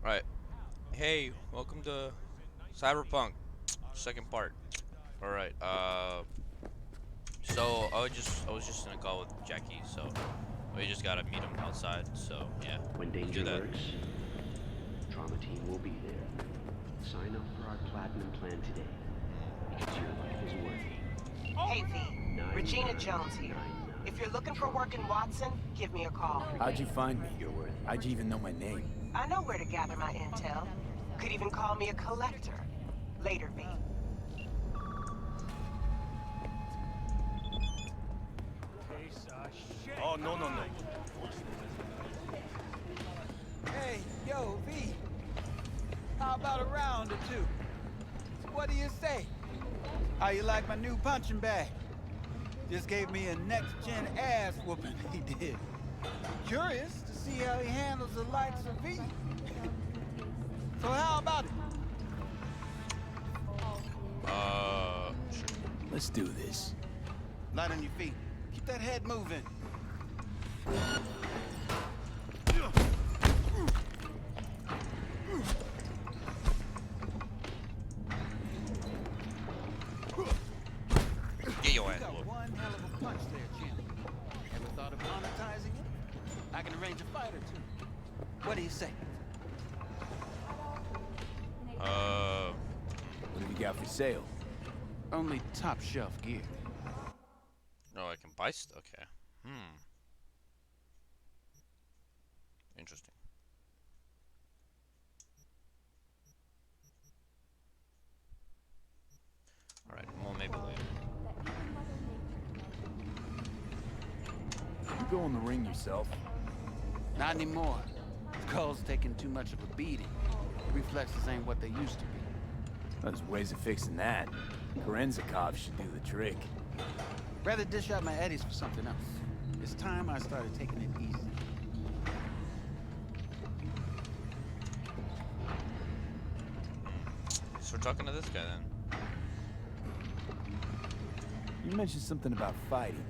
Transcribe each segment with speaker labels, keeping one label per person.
Speaker 1: Right. Hey, welcome to Cyberpunk, second part. All right. So I was just in a call with Jackie, so we just gotta meet him outside. So yeah,
Speaker 2: When
Speaker 1: let's do
Speaker 2: danger
Speaker 1: that.
Speaker 2: lurks, Trauma Team will be there. Sign up for our Platinum plan today, because your life is worth it.
Speaker 3: Hey V, Regina Jones here. If you're looking for work in Watson, give me a call.
Speaker 4: How'd you find me?
Speaker 2: You're worth it.
Speaker 4: How'd you even know my name?
Speaker 3: I know where to gather my intel. Could even call me a collector. Later, V.
Speaker 5: Oh, no, no, no.
Speaker 6: Hey, yo, V. How about a round or two? What do you say? How you like my new punching bag? Just gave me a next-gen ass whooping, he did. Curious to see how he handles the likes of V. So how about it?
Speaker 1: Sure.
Speaker 4: Let's do this.
Speaker 6: Light on your feet. Keep that head moving.
Speaker 1: Get your ass
Speaker 6: You got
Speaker 1: whooped.
Speaker 6: one hell of a punch there, champ. Ever thought of monetizing it? I can arrange a fight or two. What do you say?
Speaker 4: What have you got for sale?
Speaker 6: Only top shelf gear.
Speaker 1: No, I can buy okay. Interesting. All right. Well, maybe later.
Speaker 4: You go in the ring yourself.
Speaker 6: Not anymore. Skull's taking too much of a beating. Reflexes ain't what they used to be.
Speaker 4: There's ways of fixing that. Korenzikov should do the trick.
Speaker 6: Rather dish out my eddies for something else. It's time I started taking it easy.
Speaker 1: So we're talking to this guy then.
Speaker 4: You mentioned something about fighting.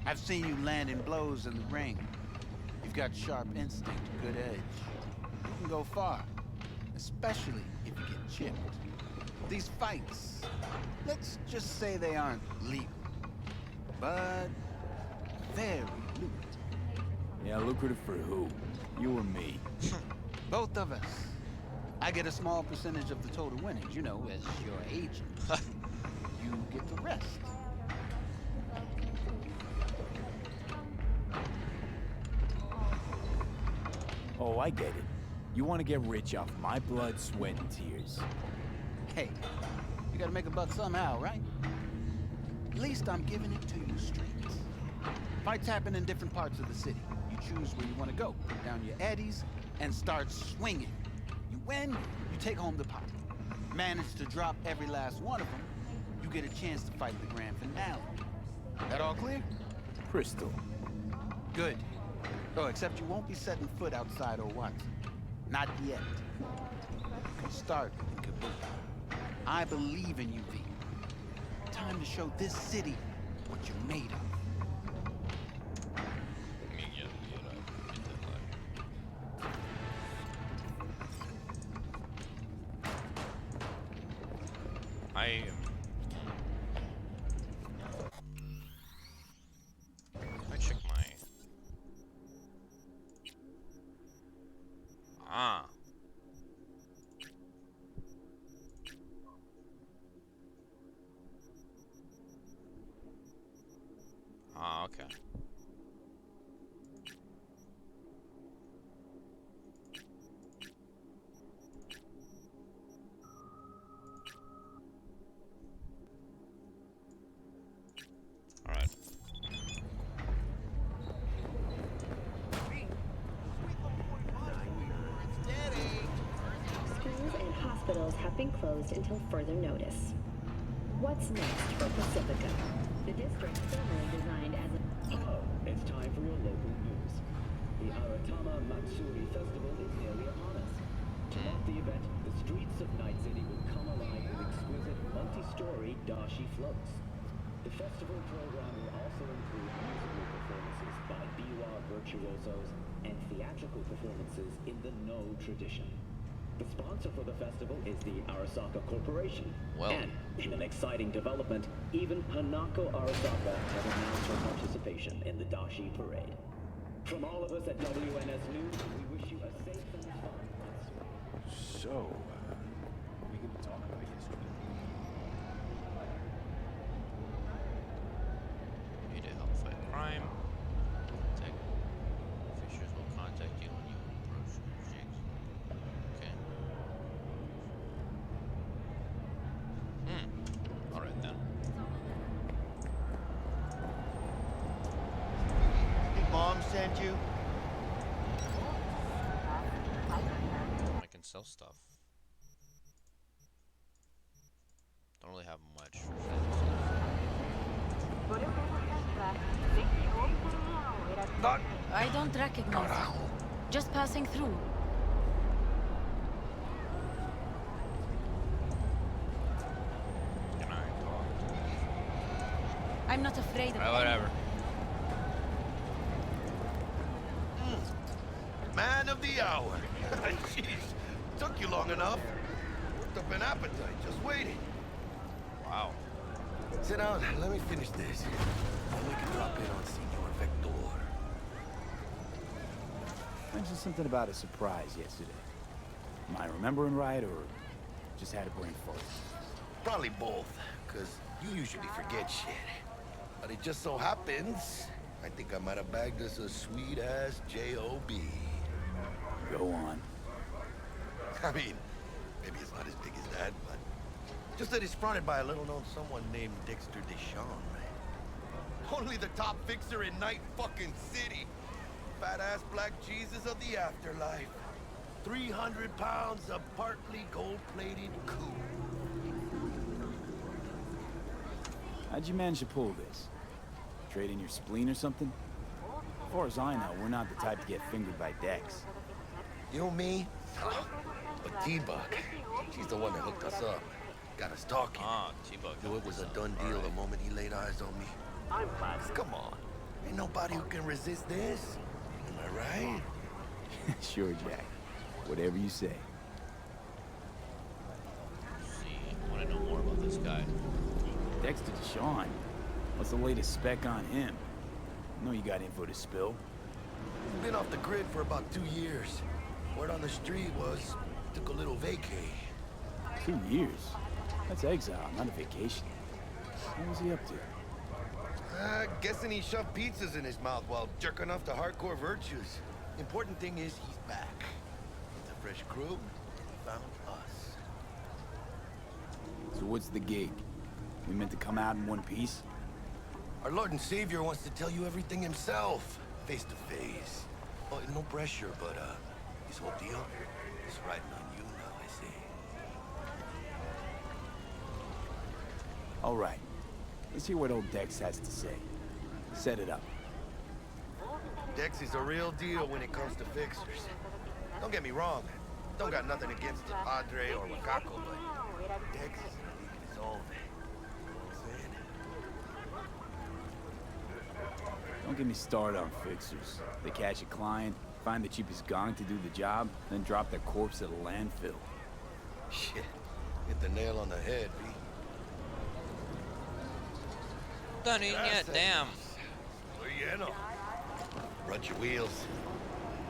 Speaker 6: I've seen you landing blows in the ring. You've got sharp instinct, good edge. You can go far, especially if you get chipped. These fights, let's just say they aren't legal, but very lucrative.
Speaker 4: Yeah, lucrative for who? You or me?
Speaker 6: Both of us. I get a small percentage of the total winnings, you know, as your agent. You get the rest.
Speaker 4: Oh, I get it. You want to get rich off my blood, sweat, and tears.
Speaker 6: Hey, you gotta make a buck somehow, right? At least I'm giving it to you straight. Fights happen in different parts of the city. You choose where you want to go, put down your eddies, and start swinging. You win, you take home the pot. Manage to drop every last one of them, you get a chance to fight the grand finale. That all clear?
Speaker 4: Crystal.
Speaker 6: Good. Oh, except you won't be setting foot outside old Watson. Not yet. You can start in Kabuki. I believe in you, V. Time to show this city what you're made of.
Speaker 1: I am. I check my. Ah. Ah, okay. All right.
Speaker 7: Schools and hospitals have been closed until further notice. What's next for Pacifica? The district formerly designed as a...
Speaker 2: Oh, it's time for your local news. The Aratama Matsuri Festival is nearly upon us. To mark the event, the streets of Night City will come alive with exquisite multi-story dashi floats.
Speaker 5: The festival program will also include musical performances by biwa virtuosos and theatrical performances in the No tradition. The sponsor for the festival is the Arasaka Corporation.
Speaker 1: Well.
Speaker 5: And in an exciting development, even Hanako Arasaka has announced her participation in the Dashi Parade. From all of us at WNS News, we wish you a safe and fun.
Speaker 4: So, we can talk about yesterday.
Speaker 1: Need to help fight crime. Tech Fishers will contact you when you approach Jigs. Okay. Alright then.
Speaker 8: Did Mom send you?
Speaker 1: I can sell stuff. Don't really have much for sale.
Speaker 9: I don't recognize you. Just passing through.
Speaker 1: Can I talk?
Speaker 9: I'm not afraid of
Speaker 1: Alright, whatever.
Speaker 8: Man of the hour. Jeez, took you long enough. Worked up an appetite just waiting.
Speaker 1: Wow.
Speaker 8: Sit down, let me finish this. Then we can drop in on Senor Vector.
Speaker 4: Mentioned something about a surprise yesterday. Am I remembering right, or just had a brain fart?
Speaker 8: Probably both, because you usually forget shit. But it just so happens, I think I might have bagged us a sweet-ass J.O.B.
Speaker 4: Go on.
Speaker 8: I mean, maybe it's not as big as that, but just that it's fronted by a little-known someone named Dexter Deshawn. Only the top fixer in Night fucking City. Fat-ass black Jesus of the afterlife. 300 pounds of partly gold-plated coup.
Speaker 4: How'd you manage to pull this? Trade in your spleen or something? As far as I know, we're not the type to get fingered by Dex.
Speaker 8: You and me? Oh, but T-Bug, she's the one that hooked us up. Got us talking.
Speaker 1: Ah, T-Bug.
Speaker 8: Knew it was a done deal the moment he laid eyes on me. Come on. Ain't nobody who can resist this. Am I right?
Speaker 4: Sure, Jack. Whatever you say.
Speaker 1: See, I want to know more about this guy.
Speaker 4: Dexter Deshawn. What's the latest spec on him? I know you got info to spill.
Speaker 8: He's been off the grid for about 2 years. Word on the street was took a little vacay.
Speaker 4: 2 years? That's exile, not a vacation. What was he up to?
Speaker 8: Guessing he shoved pizzas in his mouth while jerking off to hardcore virtues. Important thing is he's back. With a fresh crew, he found us.
Speaker 4: So what's the gig? We meant to come out in one piece?
Speaker 8: Our Lord and Savior wants to tell you everything himself, face to face. Oh, no pressure, but this whole deal is riding on you now, I say.
Speaker 4: All right. Let's hear what old Dex has to say. Set it up.
Speaker 8: Dex is a real deal when it comes to fixers. Don't get me wrong. Don't got nothing against the Padre or Wakako, but Dex is in a league of his own. You know what I'm saying?
Speaker 4: Don't get me started on fixers. They catch a client, find the cheapest gong to do the job, then drop their corpse at a landfill.
Speaker 8: Shit. Hit the nail on the head, B.
Speaker 1: Done eating yet, damn.
Speaker 8: Bueno. Run your wheels.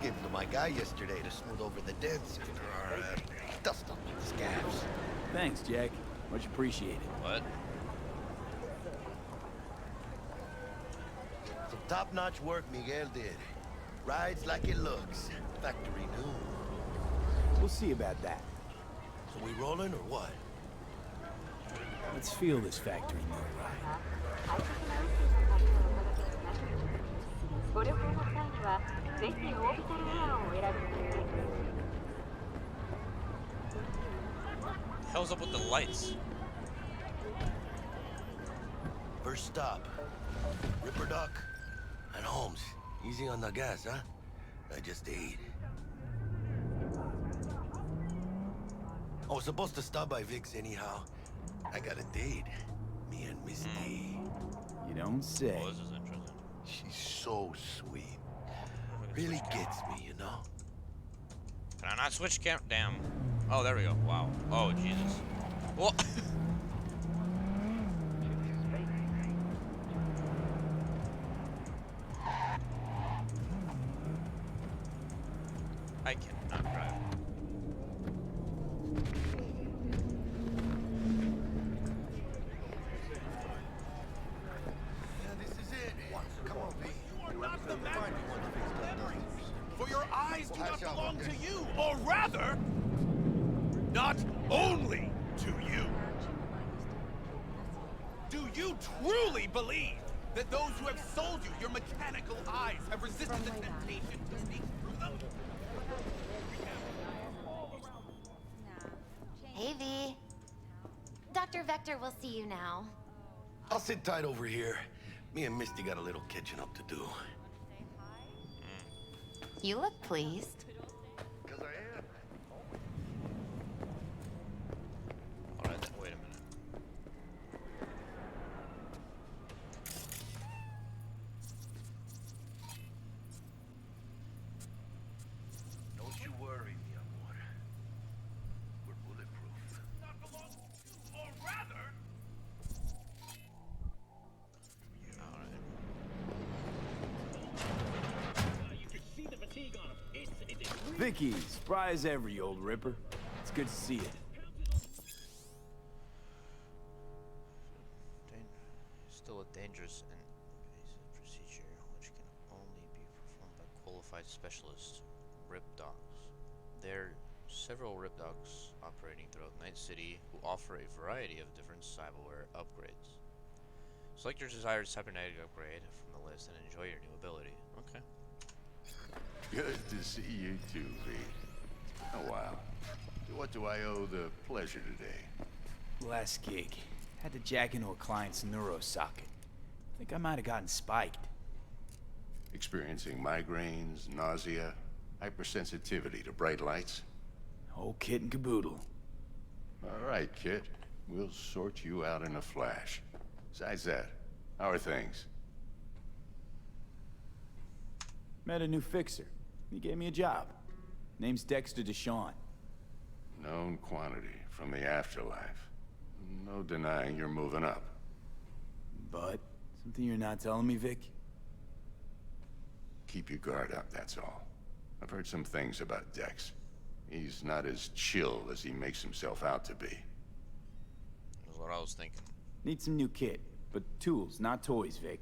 Speaker 8: Gave them to my guy yesterday to smooth over the dents after our dust up the scabs.
Speaker 4: Thanks, Jack. Much appreciated.
Speaker 1: What?
Speaker 8: Some top-notch work Miguel did. Rides like it looks. Factory new.
Speaker 4: We'll see about that.
Speaker 8: So we rolling or what?
Speaker 4: Let's feel this factory new ride.
Speaker 1: Hell's up with the lights?
Speaker 8: First stop. Ripper Duck and Holmes. Easy on the gas, huh? I just ate. I was supposed to stop by Vic's anyhow. I got a date. Me and Misty.
Speaker 4: You don't say.
Speaker 1: Oh, this is interesting.
Speaker 8: She's so sweet. Really gets me, you know?
Speaker 1: Can I not switch cam? Damn. Oh, there we go. Wow. Oh, Jesus. Whoa. I cannot drive.
Speaker 8: Yeah, this is it. Come on, B.
Speaker 10: You are not the man for your eyes do not belong to you, or rather, not only to you. Do you truly believe that those who have sold you your mechanical eyes have resisted the temptation to sneak through them?
Speaker 11: Hey, V. Dr. Vector will see you now.
Speaker 8: I'll sit tight over here. Me and Misty got a little catching up to do.
Speaker 11: You look pleased.
Speaker 8: 'Cause I am.
Speaker 1: Alright, then, wait a minute.
Speaker 8: Don't you worry, mi amor. We're bulletproof.
Speaker 10: Not belong to you, or rather,
Speaker 1: Alright.
Speaker 5: You can see the fatigue on him. It's
Speaker 4: Vicky, spry as ever, you old ripper. It's good to see you.
Speaker 1: Still a dangerous and invasive procedure which can only be performed by qualified specialists, rip docs. There are several rip docs operating throughout Night City who offer a variety of different cyberware upgrades. Select your desired cybernetic upgrade from the list and enjoy your new ability. Okay.
Speaker 12: Good to see you too, V. Oh, wow. To what do I owe the pleasure today?
Speaker 4: Last gig. Had to jack into a client's neuro socket. Think I might have gotten spiked.
Speaker 12: Experiencing migraines, nausea, hypersensitivity to bright lights?
Speaker 4: Whole kit and caboodle.
Speaker 12: All right, kid. We'll sort you out in a flash. Besides that, how are things?
Speaker 4: Met a new fixer. He gave me a job. Name's Dexter Deshawn.
Speaker 12: Known quantity from the afterlife. No denying you're moving up.
Speaker 4: But, something you're not telling me, Vic?
Speaker 12: Keep your guard up, that's all. I've heard some things about Dex. He's not as chill as he makes himself out to be.
Speaker 1: That's what I was thinking.
Speaker 4: Need some new kit, but tools, not toys, Vic.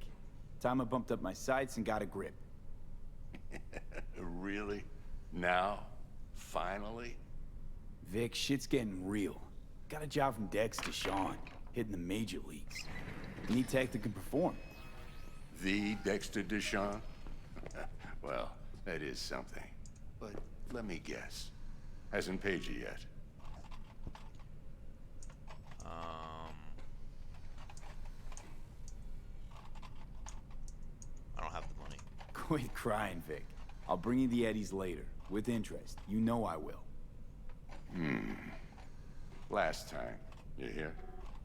Speaker 4: Time I bumped up my sights and got a grip.
Speaker 12: Really? Now? Finally?
Speaker 4: Vic, shit's getting real. Got a job from Dex Deshawn, hitting the major leagues. Need tech that can perform.
Speaker 12: The Dexter Deshawn? Well, that is something. But let me guess. Hasn't paid you yet.
Speaker 1: I don't have the money.
Speaker 4: Quit crying, Vic. I'll bring you the eddies later, with interest. You know I will.
Speaker 12: Last time. You hear?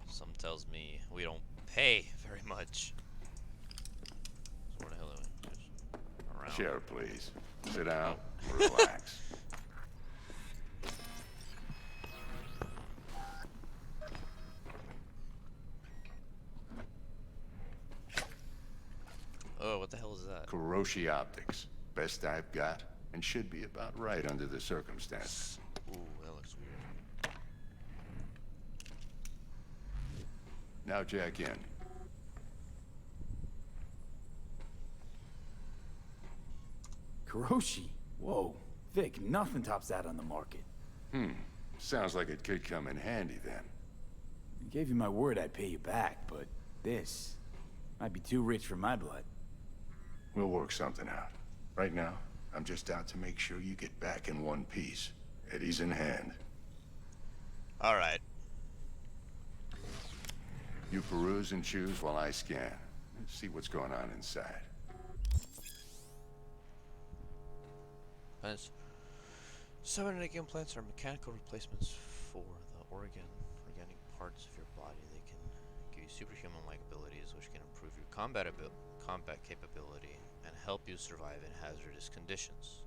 Speaker 1: Some tells me we don't pay very much. So where the hell are we? Just around.
Speaker 12: Chair, please. Sit down. Relax.
Speaker 1: Oh, what the hell is that?
Speaker 12: Kuroshi Optics. Best I've got, and should be about right under the circumstances.
Speaker 1: Ooh, that looks weird.
Speaker 12: Now jack in.
Speaker 4: Kuroshi? Whoa. Vic, nothing tops that on the market.
Speaker 12: Sounds like it could come in handy then.
Speaker 4: I gave you my word I'd pay you back, but this might be too rich for my blood.
Speaker 12: We'll work something out. Right now, I'm just out to make sure you get back in one piece. Eddie's in hand.
Speaker 1: Alright.
Speaker 12: You peruse and choose while I scan. See what's going on inside.
Speaker 1: Nice. Cybernetic implants are mechanical replacements for the organic parts of your body. They can give you superhuman-like abilities which can improve your combat capability and help you survive in hazardous conditions.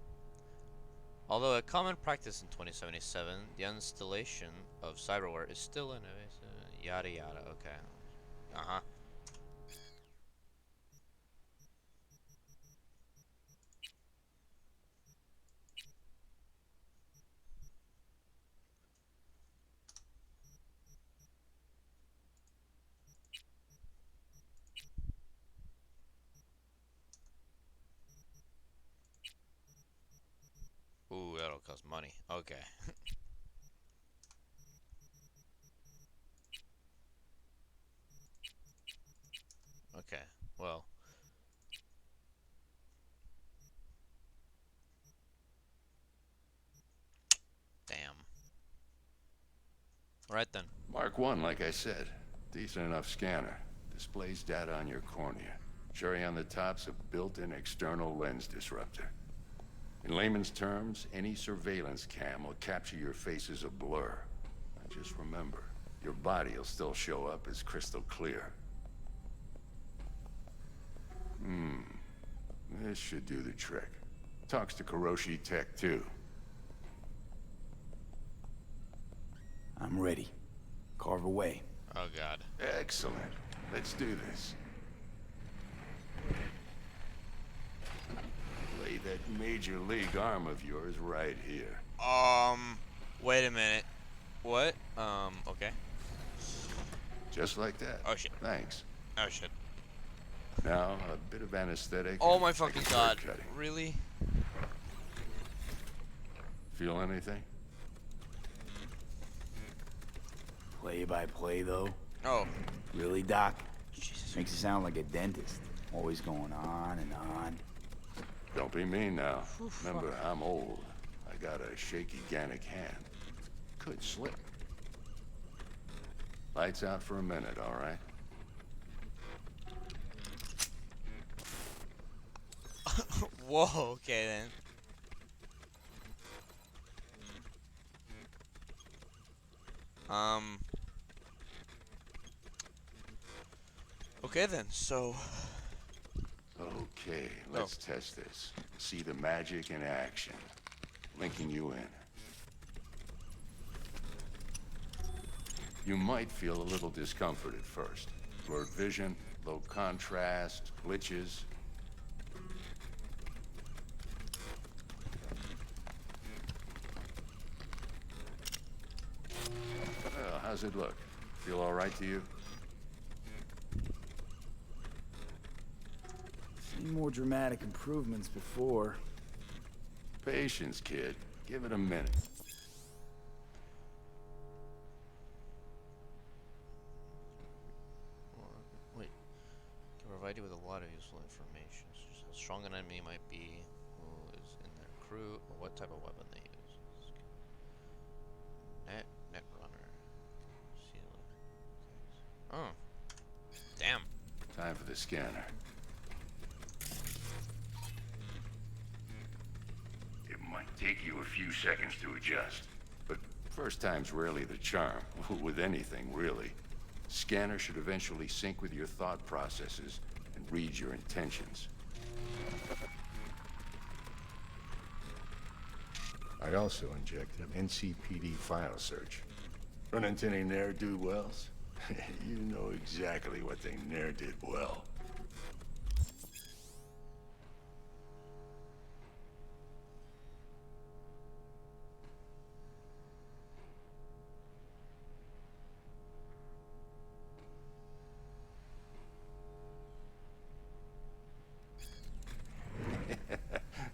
Speaker 1: Although a common practice in 2077, the installation of cyberware is still in yada yada. Okay. Uh-huh. Ooh, that'll cost money. Okay. Okay. Well. Damn. Alright then.
Speaker 12: Mark 1, like I said. Decent enough scanner. Displays data on your cornea. Cherry on the top's a built-in external lens disruptor. In layman's terms, any surveillance cam will capture your face as a blur. Now just remember, your body will still show up as crystal clear. This should do the trick. Talks to Kuroshi Tech, too.
Speaker 4: I'm ready. Carve away.
Speaker 1: Oh god.
Speaker 12: Excellent. Let's do this. Lay that major league arm of yours right here.
Speaker 1: Wait a minute. What? Okay.
Speaker 12: Just like that.
Speaker 1: Oh shit.
Speaker 12: Thanks.
Speaker 1: Oh shit.
Speaker 12: Now, a bit of anesthetic.
Speaker 1: Oh my fucking god.
Speaker 12: Cutting.
Speaker 1: Really?
Speaker 12: Feel anything?
Speaker 4: Play by play, though.
Speaker 1: Oh.
Speaker 4: Really, Doc?
Speaker 1: Jesus.
Speaker 4: Makes you sound like a dentist. Always going on and on.
Speaker 12: Don't be mean now.
Speaker 1: Ooh,
Speaker 12: Remember,
Speaker 1: fuck.
Speaker 12: I'm old. I got a shaky Gannic hand. Could slip. Lights out for a minute, all right?
Speaker 1: Whoa, okay then. Okay then, so...
Speaker 12: Okay, let's test this. See the magic in action. Linking you in. You might feel a little discomfort at first. Blurred vision, low contrast, glitches. Well, how's it look? Feel all right to you?
Speaker 4: Seen more dramatic improvements before.
Speaker 12: Patience, kid. Give it a minute.
Speaker 1: Wait. Can provide you with a lot of useful information. Such as how strong an enemy might be, who is in their crew, or what type of weapon they use. Net runner. Sealer. Oh. Damn.
Speaker 12: Time for the scanner. It might take you a few seconds to adjust, but first time's rarely the charm, with anything, really. Scanner should eventually sync with your thought processes and read your intentions. I also inject an NCPD file search. Run into any ne'er-do-wells? You know exactly what they ne'er did well.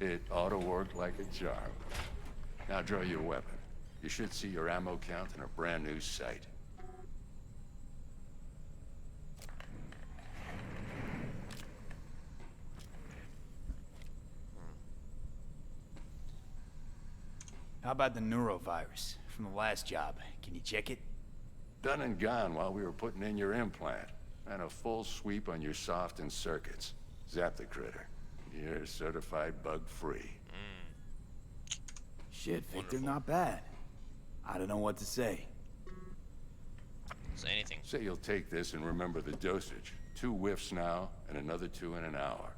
Speaker 12: It ought to work like a charm. Now draw your weapon. You should see your ammo count in a brand new sight.
Speaker 4: How about the neurovirus from the last job? Can you check it?
Speaker 12: Done and gone while we were putting in your implant. And a full sweep on your soft and circuits. Zap the critter. You're certified bug-free.
Speaker 4: Shit, Victor, not bad. I don't know what to say.
Speaker 1: Say anything.
Speaker 12: Say you'll take this and remember the dosage. 2 whiffs now, and another 2 in an hour.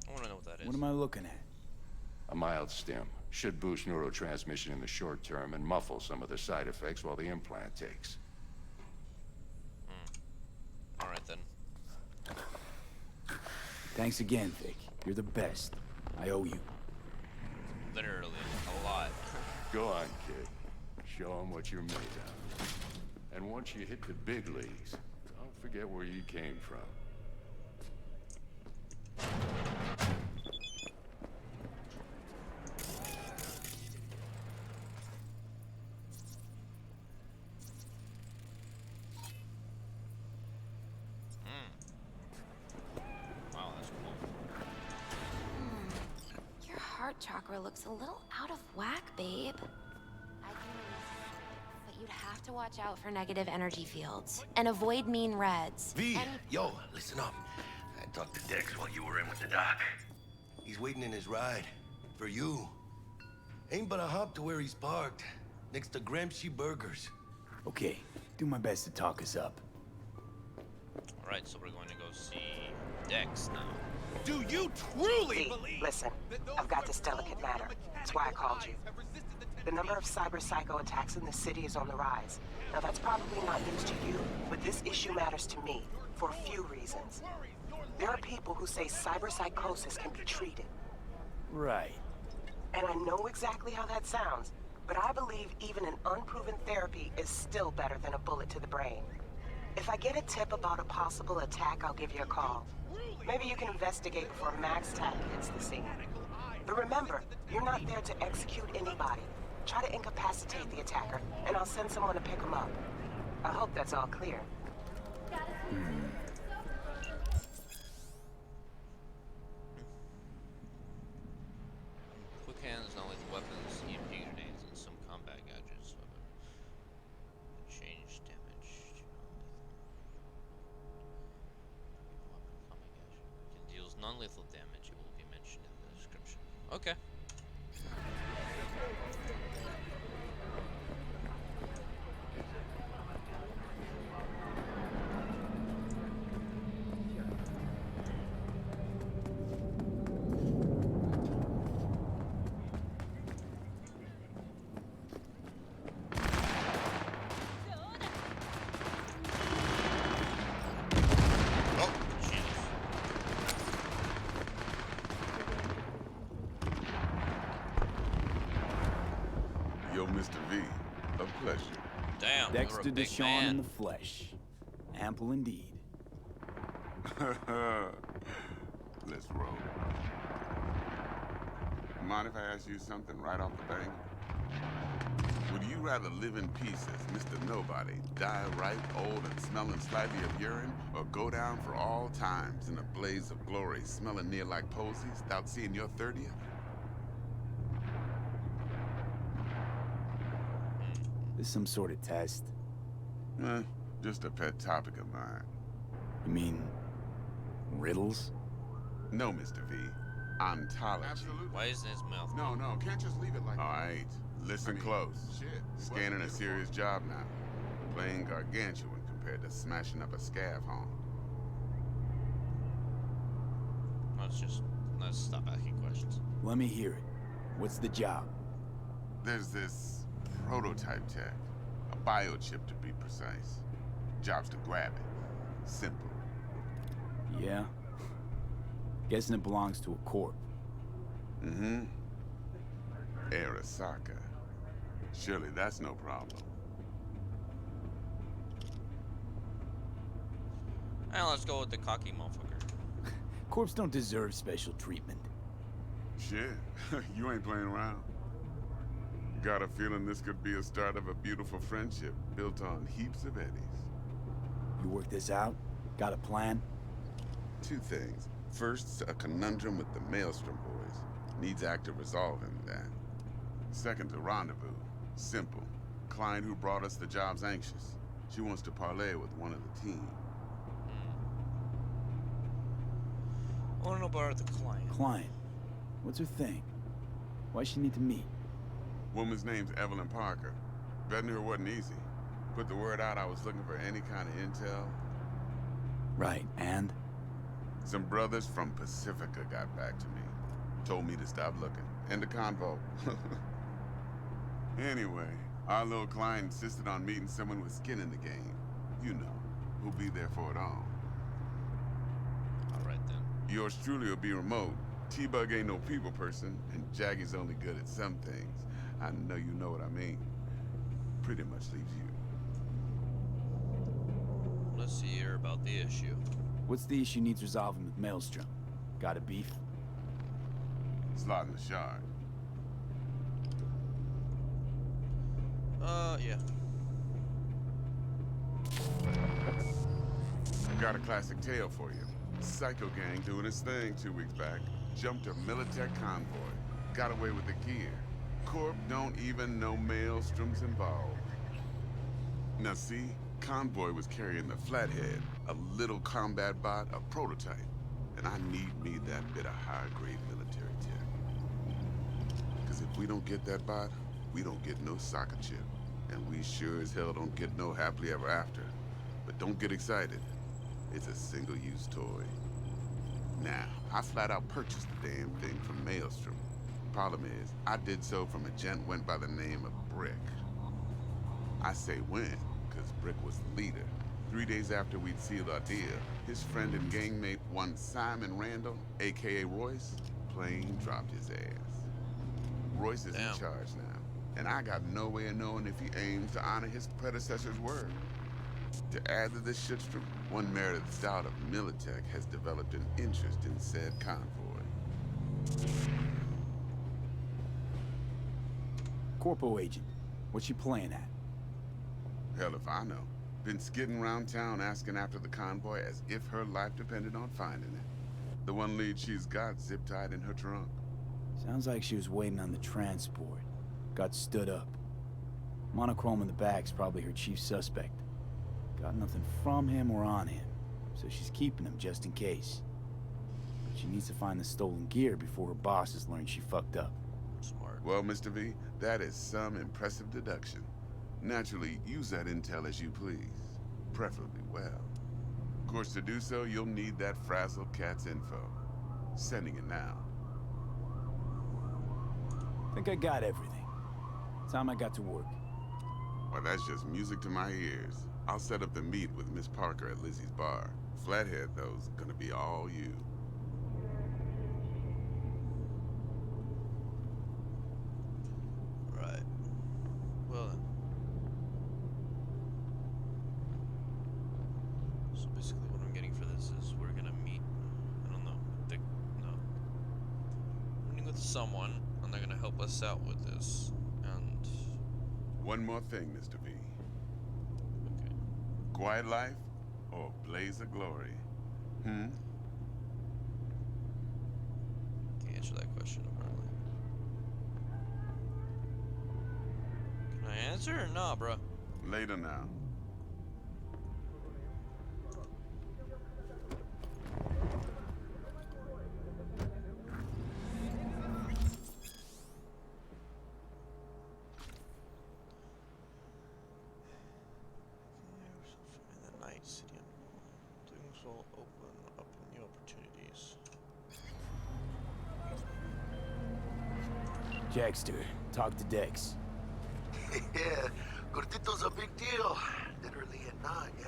Speaker 1: I want to know what that is.
Speaker 4: What am I looking at?
Speaker 12: A mild stim. Should boost neurotransmission in the short term and muffle some of the side effects while the implant takes.
Speaker 1: Alright then.
Speaker 4: Thanks again, Vic. You're the best. I owe you.
Speaker 1: Literally, a lot.
Speaker 12: Go on, kid. Show 'em what you're made of. And once you hit the big leagues, don't forget where you came from.
Speaker 1: Wow, that's cool.
Speaker 11: Your heart chakra looks a little out of whack, babe. I can release it, but you'd have to watch out for negative energy fields and avoid mean reds.
Speaker 8: V, yo, listen up. I talked to Dex while you were in with the doc. He's waiting in his ride. For you. Ain't but a hop to where he's parked. Next to Gramsci Burgers.
Speaker 4: Okay, do my best to talk us up.
Speaker 1: Alright, so we're going to go see Dex now.
Speaker 10: Do you truly
Speaker 3: V,
Speaker 10: believe?
Speaker 3: listen, I've got this delicate matter. That's why I called you. The number of cyber psycho attacks in the city is on the rise. Now that's probably not news to you, but this issue matters to me for a few reasons. There are people who say cyberpsychosis can be treated.
Speaker 4: Right.
Speaker 3: And I know exactly how that sounds, but I believe even an unproven therapy is still better than a bullet to the brain. If I get a tip about a possible attack, I'll give you a call. Maybe you can investigate before Max Tack hits the scene. But remember, you're not there to execute anybody. Try to incapacitate the attacker, and I'll send someone to pick him up. I hope that's all clear.
Speaker 1: Quick hands, non-lethal weapons, EMP grenades, and some combat gadgets. Change damage to non-lethal. Weapon combat gadget. Can deals non-lethal damage. It will be mentioned in the description. Okay.
Speaker 13: Yo, Mr. V, a pleasure.
Speaker 1: Damn,
Speaker 4: Dexter
Speaker 1: you're a big
Speaker 4: Deshawn
Speaker 1: man.
Speaker 4: in the flesh. Ample indeed.
Speaker 13: Let's roll. Mind if I ask you something right off the bang? Would you rather live in pieces, Mr. Nobody, die ripe, old, and smelling slightly of urine, or go down for all times in a blaze of glory, smelling near like posies, without seeing your 30th?
Speaker 4: This some sort of test?
Speaker 13: Just a pet topic of mine.
Speaker 4: You mean riddles?
Speaker 13: No, Mr. V. Ontology.
Speaker 10: Absolutely.
Speaker 1: Why isn't his mouth?
Speaker 13: No, can't just leave it like that. All right, listen close.
Speaker 10: Shit.
Speaker 13: Scanning a serious job now. Playing gargantuan compared to smashing up a scav home.
Speaker 1: Let's stop asking questions.
Speaker 4: Let me hear it. What's the job?
Speaker 13: There's this prototype tech. A biochip to be precise. Job's to grab it. Simple.
Speaker 4: Yeah? Guessing it belongs to a corp.
Speaker 13: Mm-hmm. Arasaka. Surely that's no problem.
Speaker 1: And let's go with the cocky motherfucker.
Speaker 4: Corps don't deserve special treatment.
Speaker 13: Shit, you ain't playing around. Got a feeling this could be a start of a beautiful friendship built on heaps of eddies.
Speaker 4: You work this out? Got a plan?
Speaker 13: Two things. First, a conundrum with the Maelstrom boys. Needs active resolving that. Second, a rendezvous. Simple. Client who brought us the job's anxious. She wants to parlay with one of the team.
Speaker 1: I want to know about the client.
Speaker 4: Client? What's her thing? Why she need to meet?
Speaker 13: Woman's name's Evelyn Parker. Betting her wasn't easy. Put the word out I was looking for any kind of intel.
Speaker 4: Right, and?
Speaker 13: Some brothers from Pacifica got back to me. Told me to stop looking. End of convo. Anyway, our little client insisted on meeting someone with skin in the game. You know, who'll be there for it all.
Speaker 1: Alright then.
Speaker 13: Yours truly will be remote. T-Bug ain't no people person, and Jaggy's only good at some things. I know you know what I mean. Pretty much leaves you.
Speaker 1: Let's hear about the issue.
Speaker 4: What's the issue needs resolving with Maelstrom? Got a beef?
Speaker 13: Slot in the shard.
Speaker 1: Yeah.
Speaker 13: Got a classic tale for you. Psycho gang doing his thing 2 weeks back. Jumped a Militech convoy. Got away with the gear. Corp don't even know Maelstrom's involved. Now see, convoy was carrying the Flathead, a little combat bot, a prototype. And I need me that bit of high-grade military tech. Because if we don't get that bot, we don't get no soccer chip. And we sure as hell don't get no happily ever after. But don't get excited. It's a single-use toy. Now, I flat out purchased the damn thing from Maelstrom. Problem is, I did so from a gent went by the name of Brick. I say when, because Brick was the leader. 3 days after we'd sealed our deal, his friend and gangmate, one Simon Randall, a.k.a. Royce, plain dropped his ass. Royce is in charge now, and I got no way of knowing if he aims to honor his predecessor's word. To add to this shitstorm, one Meredith Stout of Militech has developed an interest in said convoy.
Speaker 4: Corpo agent. What's she playing at?
Speaker 13: Hell if I know. Been skidding around town asking after the convoy as if her life depended on finding it. The one lead she's got zip-tied in her trunk.
Speaker 4: Sounds like she was waiting on the transport. Got stood up. Monochrome in the back's probably her chief suspect. Got nothing from him or on him, so she's keeping him just in case. But she needs to find the stolen gear before her bosses learn she fucked up.
Speaker 1: Smart.
Speaker 13: Well, Mr. V, that is some impressive deduction. Naturally, use that intel as you please. Preferably well. Of course, to do so, you'll need that Frazzle Cat's info. Sending it now.
Speaker 4: Think I got everything. Time I got to work.
Speaker 13: Well, that's just music to my ears. I'll set up the meet with Miss Parker at Lizzie's bar. Flathead, though's gonna be all you.
Speaker 1: Right. Well then. So basically what I'm getting for this is we're gonna meet, I don't know, meeting with someone, and they're gonna help us out with this, and...
Speaker 13: One more thing, Mr. V.
Speaker 1: Okay.
Speaker 13: Quiet life or blaze of glory?
Speaker 1: Can't answer that question, apparently. Can I answer or nah, bruh?
Speaker 13: Later now.
Speaker 1: In the night city, things will open up new opportunities.
Speaker 4: Jackster, talk to Dex.
Speaker 8: Yeah, Gordito's a big deal. Literally and not, yeah?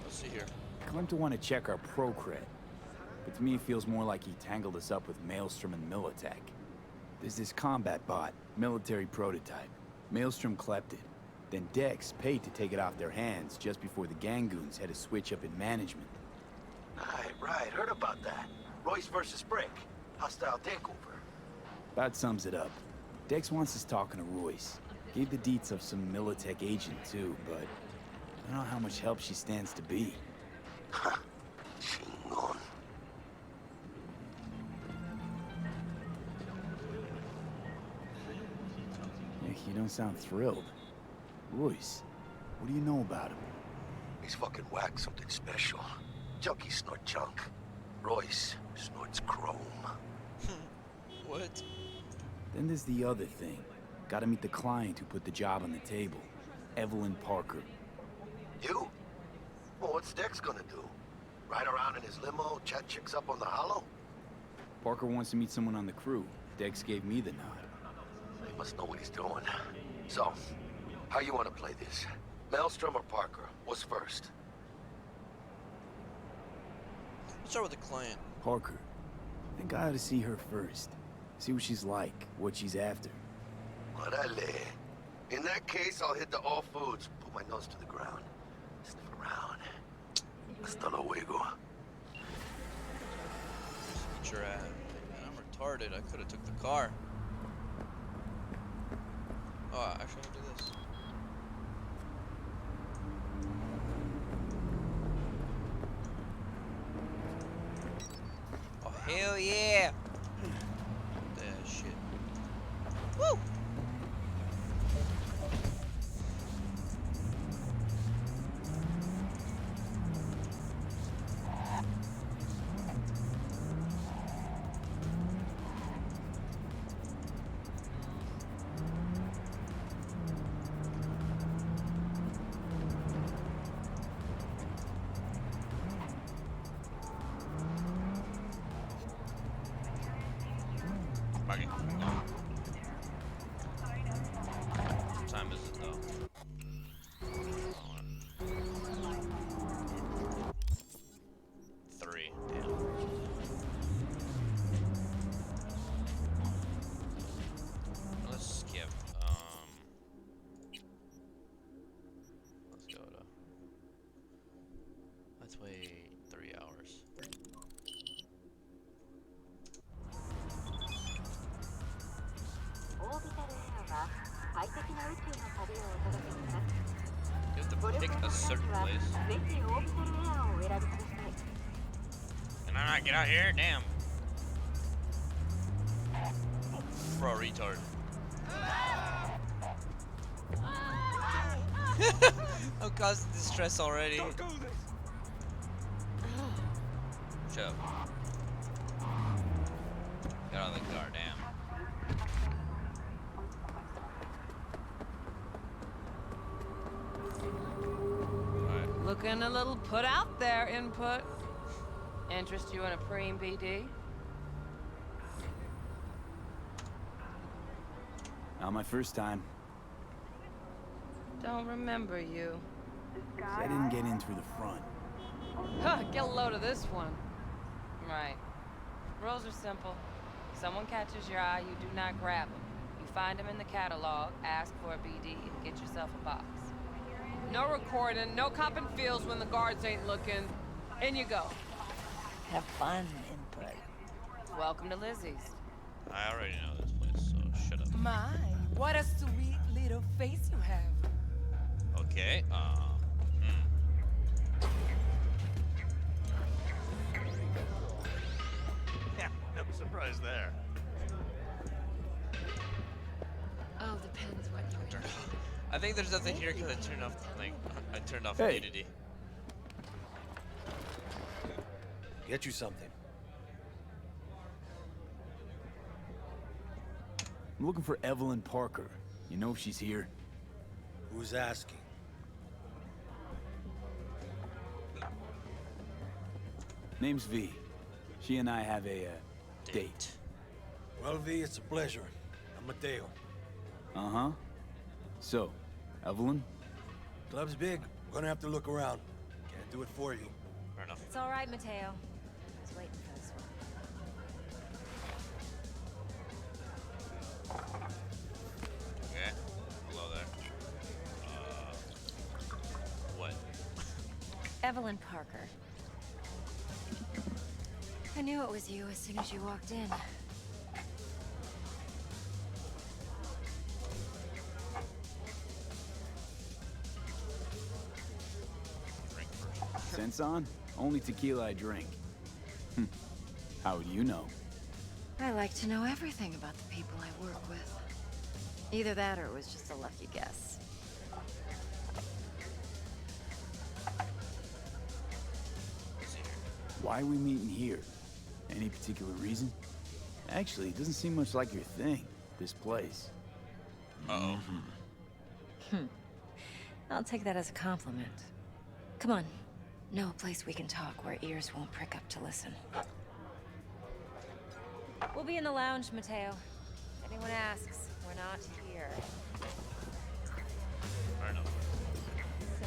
Speaker 1: Let's see here.
Speaker 4: Claimed to want to check our pro cred. But to me, it feels more like he tangled us up with Maelstrom and Militech. There's this combat bot, military prototype. Maelstrom clept it. Then Dex paid to take it off their hands just before the Gangoons had a switch up in management.
Speaker 8: Right. Heard about that. Royce versus Brick. Hostile takeover.
Speaker 4: About sums it up. Dex wants us talking to Royce. Gave the deets of some Militech agent too, but I don't know how much help she stands to be.
Speaker 8: Chingon.
Speaker 4: Nick, you don't sound thrilled. Royce, what do you know about him?
Speaker 8: He's fucking whacked something special. Junkies snort junk. Royce snorts chrome.
Speaker 1: What?
Speaker 4: Then there's the other thing. Gotta meet the client who put the job on the table. Evelyn Parker.
Speaker 8: You? Well, what's Dex gonna do? Ride around in his limo, chat chicks up on the hollow?
Speaker 4: Parker wants to meet someone on the crew. Dex gave me the nod.
Speaker 8: He must know what he's doing. So, how you want to play this? Maelstrom or Parker? What's first?
Speaker 1: Let's start with the client.
Speaker 4: Parker. I think I ought to see her first. See what she's like, what she's after.
Speaker 8: Orale. In that case, I'll hit the all foods. Put my nose to the ground. Sniff around. Hasta luego.
Speaker 1: Get your ass. I'm retarded. I could have took the car. Oh, actually, I'm gonna do this. Oh, hell yeah! That shit. Woo! Okay. What time is it though? 3. Damn. Let's skip. Let's go to. Let's wait 3 hours. You have to pick a certain place. Can I not get out here? Damn. Bro, retard. I'm causing distress already. Shut up. Get out of the car, damn.
Speaker 14: Looking a little put out there, input. Interest you in a preem BD?
Speaker 4: Not my first time.
Speaker 14: Don't remember you.
Speaker 4: I didn't get in through the front.
Speaker 14: Huh, get a load of this one. Right. Rules are simple. Someone catches your eye, you do not grab them. You find them in the catalog, ask for a BD, and get yourself a box. No recording, no copping feels when the guards ain't looking. In you go.
Speaker 9: Have fun, input.
Speaker 14: Welcome to Lizzie's.
Speaker 1: I already know this place, so shut up.
Speaker 14: My, what a sweet little face you have.
Speaker 1: Okay,
Speaker 10: Yeah, no surprise there.
Speaker 11: All depends what you
Speaker 1: turn off. I think there's nothing here because I turned off, like, I turned off
Speaker 4: Hey.
Speaker 1: nudity.
Speaker 8: Get you something.
Speaker 4: I'm looking for Evelyn Parker. You know if she's here?
Speaker 8: Who's asking?
Speaker 4: Name's V. She and I have a, date.
Speaker 8: Well, V, it's a pleasure. I'm Mateo.
Speaker 4: Uh-huh. So, Evelyn?
Speaker 8: Club's big. We're gonna have to look around. Can't do it for you.
Speaker 1: Fair enough.
Speaker 9: It's all right, Mateo. I was waiting for this one.
Speaker 1: Okay. Hello there. What?
Speaker 9: Evelyn Parker. I knew it was you as soon as you walked in.
Speaker 1: Drink first.
Speaker 4: Sense on? Only tequila I drink. How do you know?
Speaker 9: I like to know everything about the people I work with. Either that or it was just a lucky guess.
Speaker 4: Why are we meeting here? Any particular reason? Actually, it doesn't seem much like your thing, this place.
Speaker 1: Uh-oh.
Speaker 9: I'll take that as a compliment. Come on. Know a place we can talk where ears won't prick up to listen. We'll be in the lounge, Mateo. If anyone asks, we're not here.
Speaker 1: Fair enough.
Speaker 9: So,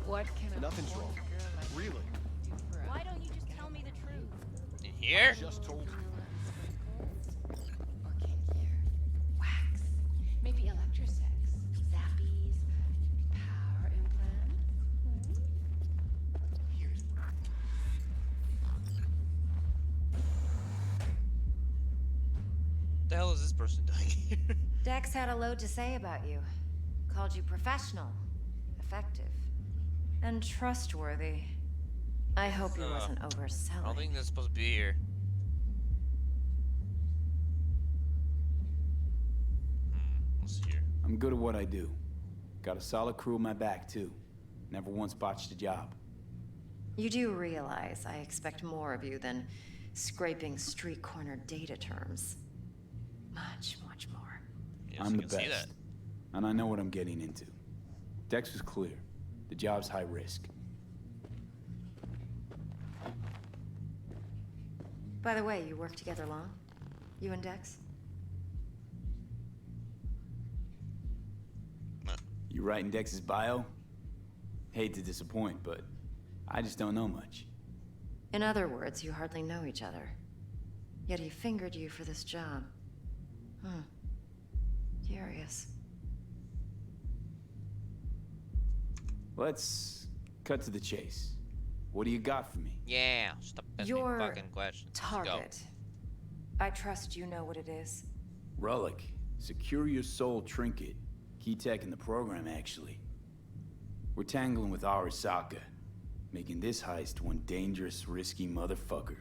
Speaker 9: what can a
Speaker 10: Nothing's wrong. Really?
Speaker 9: Why don't you just tell me the truth?
Speaker 1: In here?
Speaker 10: Just told you.
Speaker 9: Or kinkier? Wax? Maybe electrosex? Zappies? Power implant? Here's
Speaker 1: What the hell is this person doing here?
Speaker 9: Dex had a load to say about you. Called you professional, effective, and trustworthy. I hope he wasn't
Speaker 1: I don't
Speaker 9: overselling.
Speaker 1: think that's supposed to be here. Let's see here.
Speaker 4: I'm good at what I do. Got a solid crew at my back, too. Never once botched a job.
Speaker 9: You do realize I expect more of you than scraping street corner data terms. Much, much more.
Speaker 1: Yes,
Speaker 4: I'm
Speaker 1: I
Speaker 4: the
Speaker 1: can see
Speaker 4: best.
Speaker 1: that.
Speaker 4: And I know what I'm getting into. Dex was clear. The job's high risk.
Speaker 9: By the way, you work together long? You and Dex?
Speaker 4: You writing Dex's bio? Hate to disappoint, but I just don't know much.
Speaker 9: In other words, you hardly know each other. Yet he fingered you for this job. Curious.
Speaker 4: Let's cut to the chase. What do you got for me?
Speaker 1: Yeah, stop asking me
Speaker 9: Your
Speaker 1: fucking questions. Let's go.
Speaker 9: target. I trust you know what it is.
Speaker 4: Relic. Secure your soul trinket. Key tech in the program, actually. We're tangling with Arasaka, making this heist one dangerous, risky motherfucker.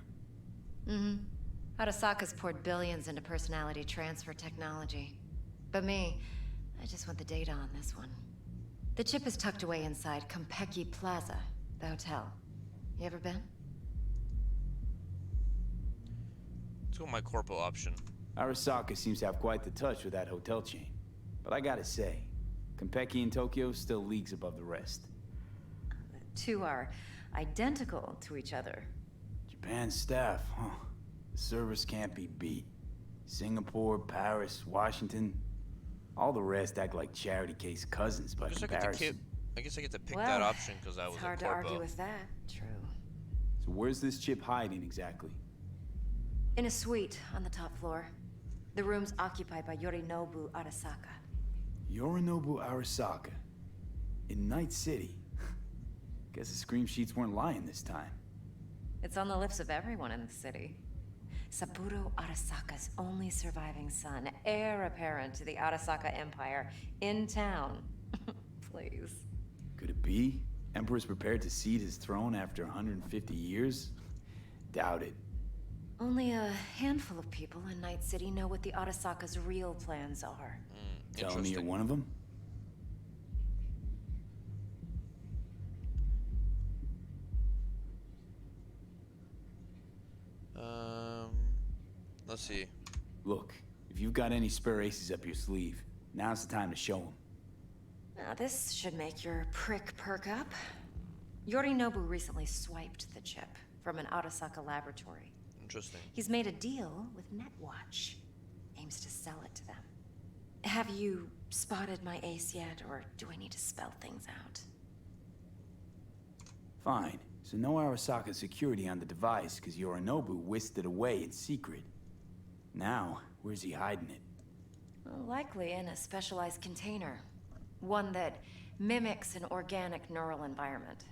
Speaker 9: Arasaka's poured billions into personality transfer technology. But me, I just want the data on this one. The chip is tucked away inside Konpeki Plaza, the hotel. You ever been?
Speaker 1: Let's go with my corporal option.
Speaker 4: Arasaka seems to have quite the touch with that hotel chain. But I gotta say, Konpeki in Tokyo still leagues above the rest.
Speaker 9: The two are identical to each other.
Speaker 4: Japan staff, huh? The service can't be beat. Singapore, Paris, Washington, all the rest act like charity case cousins by
Speaker 1: I guess
Speaker 4: comparison.
Speaker 1: I guess I get to pick
Speaker 9: Well,
Speaker 1: that option because I was
Speaker 9: it's
Speaker 1: a
Speaker 9: hard to
Speaker 1: corpo.
Speaker 9: argue with that. True.
Speaker 4: So where's this chip hiding exactly?
Speaker 9: In a suite on the top floor. The room's occupied by Yorinobu Arasaka.
Speaker 4: Yorinobu Arasaka. In Night City. Guess the scream sheets weren't lying this time.
Speaker 9: It's on the lips of everyone in the city. Saburo Arasaka's only surviving son, heir apparent to the Arasaka Empire, in town. Please.
Speaker 4: Could it be? Emperor's prepared to cede his throne after 150 years? Doubt it.
Speaker 9: Only a handful of people in Night City know what the Arasaka's real plans are.
Speaker 4: Telling me you're one of them?
Speaker 1: Let's see.
Speaker 4: Look, if you've got any spare aces up your sleeve, now's the time to show them.
Speaker 9: Now, this should make your prick perk up. Yorinobu recently swiped the chip from an Arasaka laboratory.
Speaker 1: Interesting.
Speaker 9: He's made a deal with Netwatch. Aims to sell it to them. Have you spotted my ace yet, or do I need to spell things out?
Speaker 4: Fine. So no Arasaka security on the device, because Yorinobu whisked it away in secret. Now, where's he hiding it?
Speaker 9: Well, likely in a specialized container. One that mimics an organic neural environment.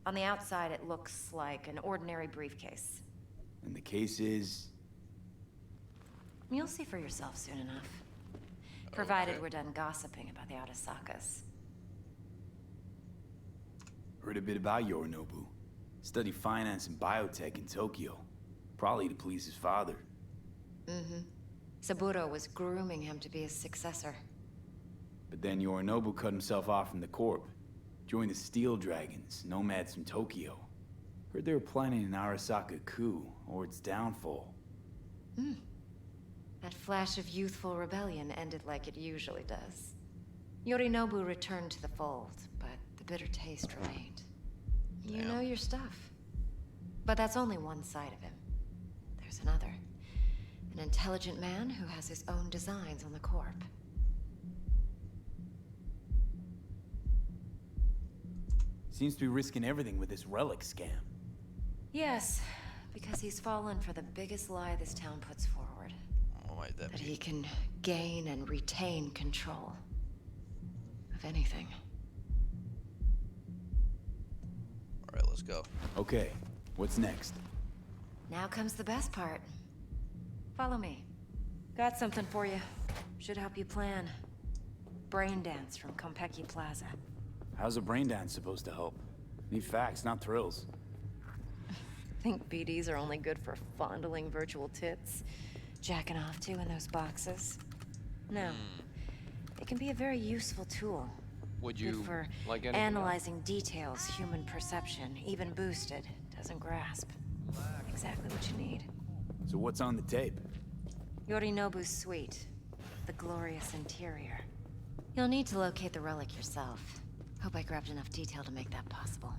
Speaker 9: On the outside, it looks like an ordinary briefcase.
Speaker 4: And the case is...
Speaker 9: You'll see for yourself soon enough. Provided we're done gossiping about the Arasakas.
Speaker 4: Heard a bit about Yorinobu. Studied finance and biotech in Tokyo. Probably to please his father.
Speaker 9: Saburo was grooming him to be his successor.
Speaker 4: But then Yorinobu cut himself off from the Corp. Joined the Steel Dragons, nomads from Tokyo. Heard they were planning an Arasaka coup, or its downfall.
Speaker 9: Hmm. That flash of youthful rebellion ended like it usually does. Yorinobu returned to the fold, but the bitter taste remained. You know your stuff. But that's only one side of him. There's another. An intelligent man who has his own designs on the Corp.
Speaker 4: Seems to be risking everything with this relic scam.
Speaker 9: Yes, because he's fallen for the biggest lie this town puts forward.
Speaker 1: What might that
Speaker 9: That
Speaker 1: be?
Speaker 9: he can gain and retain control of anything.
Speaker 1: Alright, let's go.
Speaker 4: Okay, what's next?
Speaker 9: Now comes the best part. Follow me. Got something for you. Should help you plan. Brain dance from Konpeki Plaza.
Speaker 4: How's a brain dance supposed to help? Need facts, not thrills.
Speaker 9: Think BDs are only good for fondling virtual tits? Jacking off to in those boxes? No. It can be a very useful tool.
Speaker 1: Would
Speaker 9: Good
Speaker 1: you
Speaker 9: for
Speaker 1: like anything
Speaker 9: analyzing details human perception, even boosted, doesn't grasp. Exactly what you need.
Speaker 4: So what's on the tape?
Speaker 9: Yorinobu's suite. The glorious interior. You'll need to locate the relic yourself. Hope I grabbed enough detail to make that possible.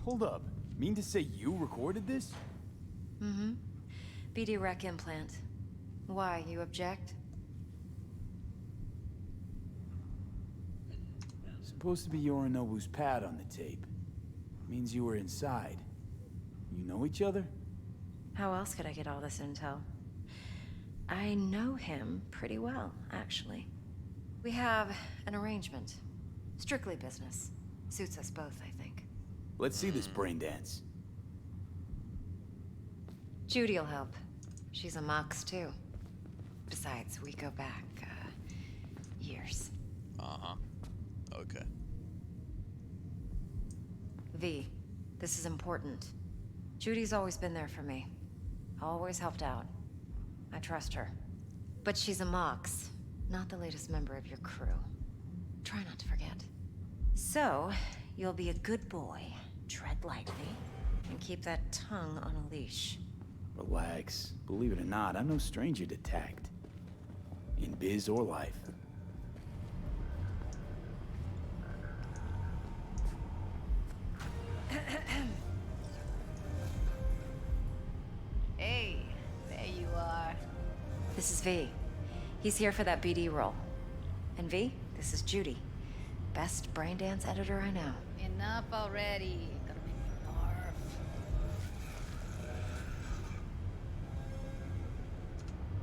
Speaker 4: Hold up. Mean to say you recorded this?
Speaker 9: Mm-hmm. BD rec implant. Why, you object?
Speaker 4: Supposed to be Yorinobu's pad on the tape. Means you were inside. You know each other?
Speaker 9: How else could I get all this intel? I know him pretty well, actually. We have an arrangement. Strictly business. Suits us both, I think.
Speaker 4: Let's see this brain dance.
Speaker 9: Judy'll help. She's a Mox, too. Besides, we go back, years.
Speaker 1: Uh-huh. Okay.
Speaker 9: V, this is important. Judy's always been there for me. Always helped out. I trust her. But she's a Mox, not the latest member of your crew. Try not to forget. So, you'll be a good boy, tread lightly, and keep that tongue on a leash.
Speaker 4: Relax. Believe it or not, I'm no stranger to tact. In biz or life.
Speaker 15: Hey, there you are.
Speaker 9: This is V. He's here for that BD role. And V, this is Judy. Best brain dance editor I know.
Speaker 15: Enough already. Gonna make me barf.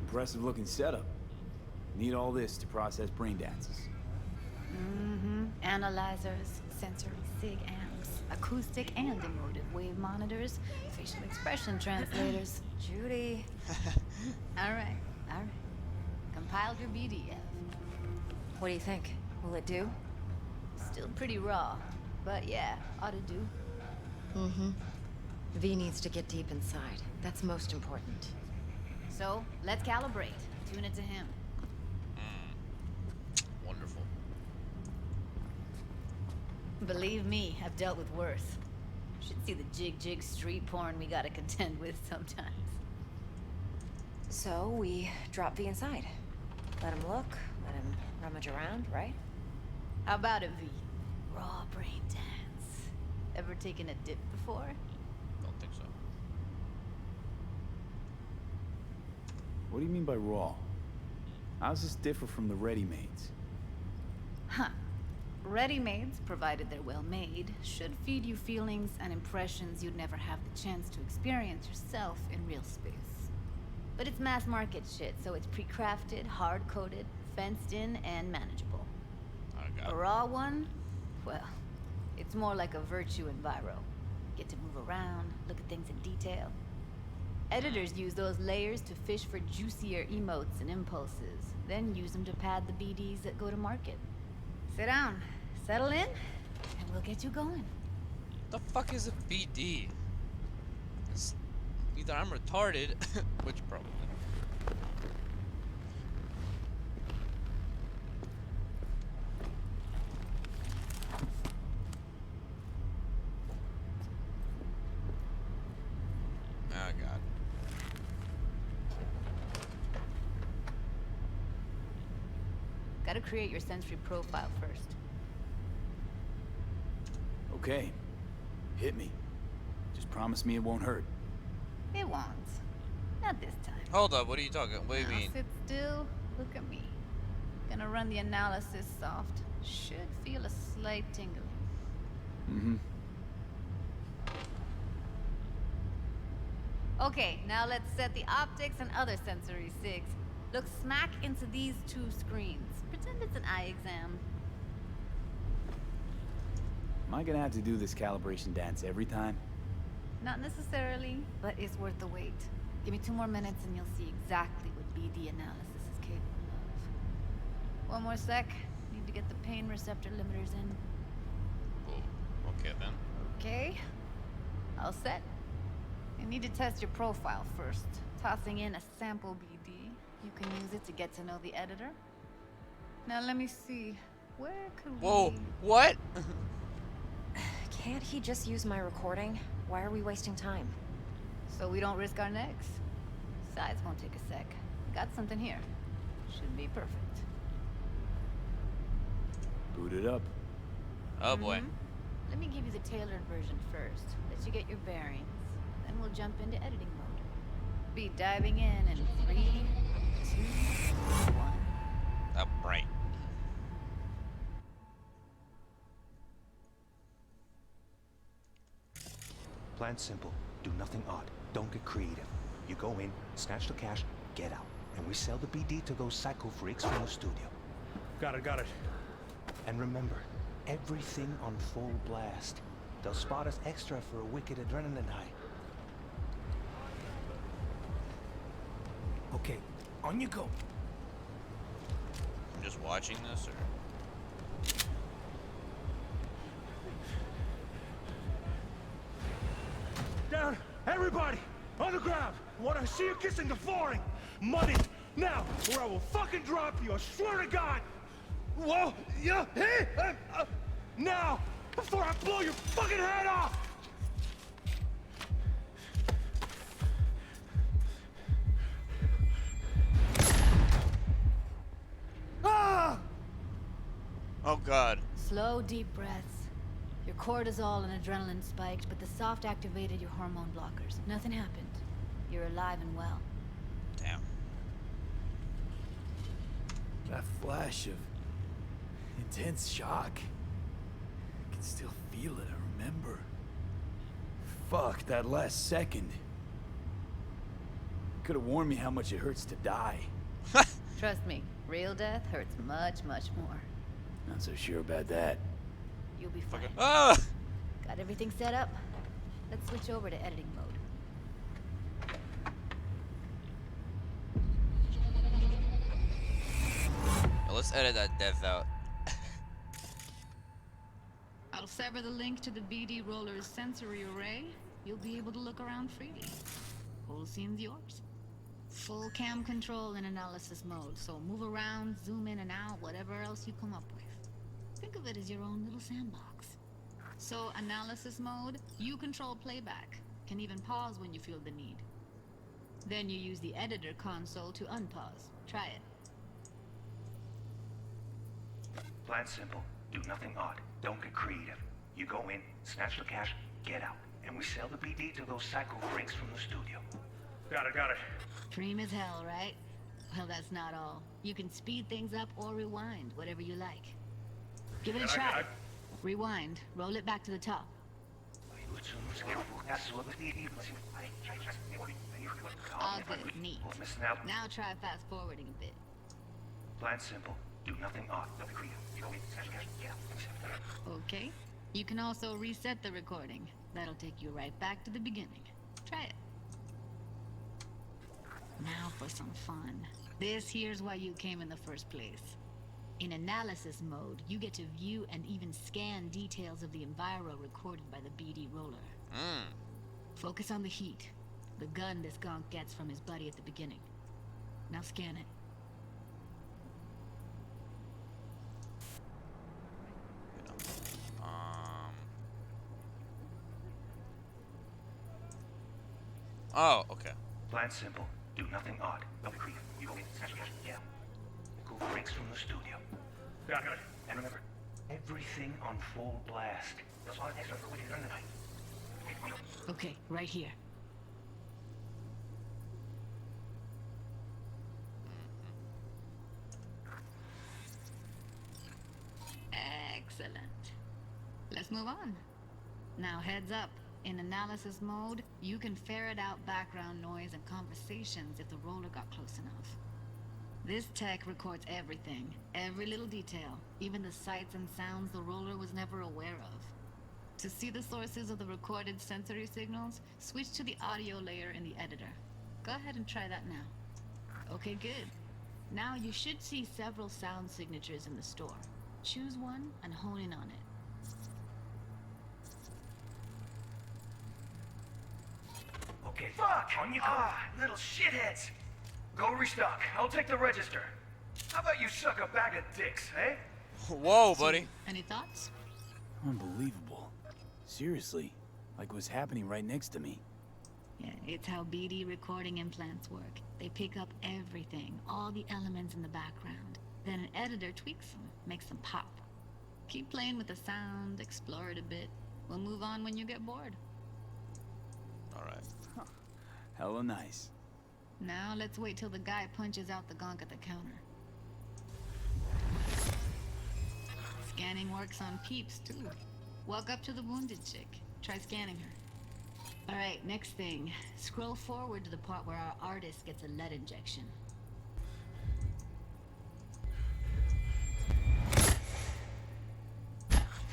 Speaker 4: Impressive looking setup. Need all this to process brain dances.
Speaker 15: Mm-hmm. Analyzers, sensory sig amps, acoustic and emotive wave monitors, facial expression translators.
Speaker 9: Judy.
Speaker 15: All right. Compiled your BDF.
Speaker 9: What do you think? Will it do?
Speaker 15: Still pretty raw, but yeah, ought to do.
Speaker 9: Mm-hmm. V needs to get deep inside. That's most important.
Speaker 15: So, let's calibrate. Tune it to him.
Speaker 1: Wonderful.
Speaker 15: Believe me, I've dealt with worse. Should see the jig street porn we gotta contend with sometimes.
Speaker 9: So, we drop V inside. Let him look, let him rummage around, right?
Speaker 15: How about it, V? Raw brain dance. Ever taken a dip before?
Speaker 1: Don't think so.
Speaker 4: What do you mean by raw? How's this differ from the ready-mades?
Speaker 15: Huh. Ready-mades, provided they're well made, should feed you feelings and impressions you'd never have the chance to experience yourself in real space. But it's mass market shit, so it's pre-crafted, hard-coded, fenced in, and manageable. A raw one? Well, it's more like a virtue enviro. Get to move around, look at things in detail. Editors use those layers to fish for juicier emotes and impulses, then use them to pad the BDs that go to market. Sit down, settle in, and we'll get you going.
Speaker 1: The fuck is a BD? It's either I'm retarded, which probably.
Speaker 15: gotta create your sensory profile first.
Speaker 4: Okay. Hit me. Just promise me it won't hurt.
Speaker 15: It won't. Not this time.
Speaker 1: Hold up, what are you talking? What do you
Speaker 15: Now
Speaker 1: mean?
Speaker 15: sit still. Look at me. Gonna run the analysis soft. Should feel a slight tingling.
Speaker 4: Mm-hmm.
Speaker 15: Okay, now let's set the optics and other sensory sigs. Look smack into these two screens. Pretend it's an eye exam.
Speaker 4: Am I gonna have to do this calibration dance every time?
Speaker 15: Not necessarily, but it's worth the wait. Give me 2 more minutes and you'll see exactly what BD analysis is capable of. 1 more sec. Need to get the pain receptor limiters in.
Speaker 1: Oh, okay then.
Speaker 15: Okay. All set. You need to test your profile first. Tossing in a sample BD. You can use it to get to know the editor. Now let me see. Where could
Speaker 1: Whoa,
Speaker 15: we...
Speaker 1: what?
Speaker 14: Can't he just use my recording? Why are we wasting time?
Speaker 15: So we don't risk our necks. Besides, won't take a sec. Got something here. Should be perfect.
Speaker 4: Boot it up.
Speaker 1: Oh boy.
Speaker 15: Let me give you the tailored version first. Let you get your bearings. Then we'll jump into editing mode. Be diving in 3, 2, 1.
Speaker 1: Oh, right.
Speaker 16: Plan simple. Do nothing odd. Don't get creative. You go in, snatch the cash, get out. And we sell the BD to those psycho freaks from the studio.
Speaker 10: Got it.
Speaker 16: And remember, everything on full blast. They'll spot us extra for a wicked adrenaline high. Okay, on you go.
Speaker 1: I'm just watching this, or?
Speaker 10: Down, everybody, on the ground. Want to see you kissing the flooring. Money, now, or I will fucking drop you. I swear to God. Whoa, yeah, hey, now, before I blow your fucking head off. Ah!
Speaker 1: Oh God.
Speaker 15: Slow, deep breaths. Your cortisol and adrenaline spiked, but the soft activated your hormone blockers. Nothing happened. You're alive and well.
Speaker 1: Damn.
Speaker 4: That flash of intense shock. I can still feel it, I remember. Fuck, that last second. Could have warned me how much it hurts to die.
Speaker 15: Trust me, real death hurts much, much more.
Speaker 4: Not so sure about that.
Speaker 15: You'll be fine.
Speaker 1: Ah!
Speaker 15: Got everything set up? Let's switch over to editing mode.
Speaker 1: Well, let's edit that death out.
Speaker 15: I'll sever the link to the BD roller's sensory array. You'll be able to look around freely. Whole scene's yours. Full cam control in analysis mode, so move around, zoom in and out, whatever else you come up with. Think of it as your own little sandbox. So, analysis mode, you control playback. Can even pause when you feel the need. Then you use the editor console to unpause. Try it.
Speaker 16: Plan simple. Do nothing odd. Don't get creative. You go in, snatch the cash, get out. And we sell the BD to those psycho freaks from the studio.
Speaker 10: Got it.
Speaker 15: Dream as hell, right? Well, that's not all. You can speed things up or rewind, whatever you like. Give it a try. Rewind. Roll it back to the top. All good. Neat. Now try fast forwarding a bit.
Speaker 16: Plan simple. Do nothing odd. Don't be creative. You go in, snatch the cash, get out.
Speaker 15: Okay. You can also reset the recording. That'll take you right back to the beginning. Try it. Now for some fun. This here's why you came in the first place. In analysis mode, you get to view and even scan details of the enviro recorded by the BD roller. Focus on the heat, the gun this gonk gets from his buddy at the beginning. Now scan it.
Speaker 1: Oh, okay.
Speaker 16: Plan simple. Do nothing odd. Don't be creative. You go in, snatch the cash, get out. Cool. breaks from the studio. Got it. And remember, everything on full blast. That's all it takes for we can run tonight.
Speaker 15: Okay, right here. Excellent. Let's move on. Now heads up. In analysis mode, you can ferret out background noise and conversations if the roller got close enough. This tech records everything, every little detail, even the sights and sounds the roller was never aware of. To see the sources of the recorded sensory signals, switch to the audio layer in the editor. Go ahead and try that now. Okay, good. Now you should see several sound signatures in the store. Choose one and hone in on it.
Speaker 16: Okay, fuck! On you go! Little shitheads! Go restock. I'll take the register. How about you suck a bag of dicks, eh?
Speaker 1: Whoa, buddy.
Speaker 15: Any thoughts?
Speaker 4: Unbelievable. Seriously, like what's happening right next to me.
Speaker 15: Yeah, it's how BD recording implants work. They pick up everything, all the elements in the background. Then an editor tweaks them, makes them pop. Keep playing with the sound, explore it a bit. We'll move on when you get bored.
Speaker 1: Alright.
Speaker 4: Huh. Hella nice.
Speaker 15: Now let's wait till the guy punches out the gonk at the counter. Scanning works on peeps, too. Walk up to the wounded chick. Try scanning her. Alright, next thing. Scroll forward to the part where our artist gets a lead injection.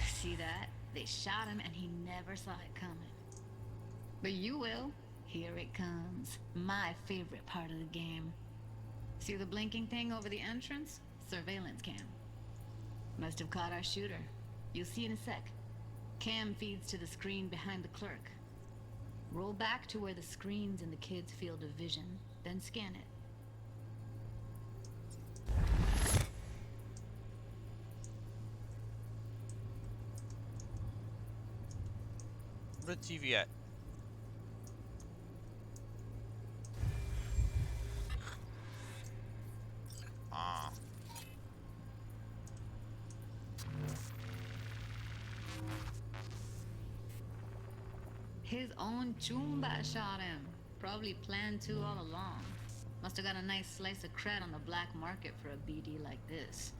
Speaker 15: See that? They shot him and he never saw it coming. But you will. Here it comes. My favorite part of the game. See the blinking thing over the entrance? Surveillance cam. Must have caught our shooter. You'll see in a sec. Cam feeds to the screen behind the clerk. Roll back to where the screen's in the kid's field of vision, then scan it.
Speaker 1: Where's the TV at? Ah.
Speaker 15: His own Chumba shot him. Probably planned to all along. Must have got a nice slice of cred on the black market for a BD like this.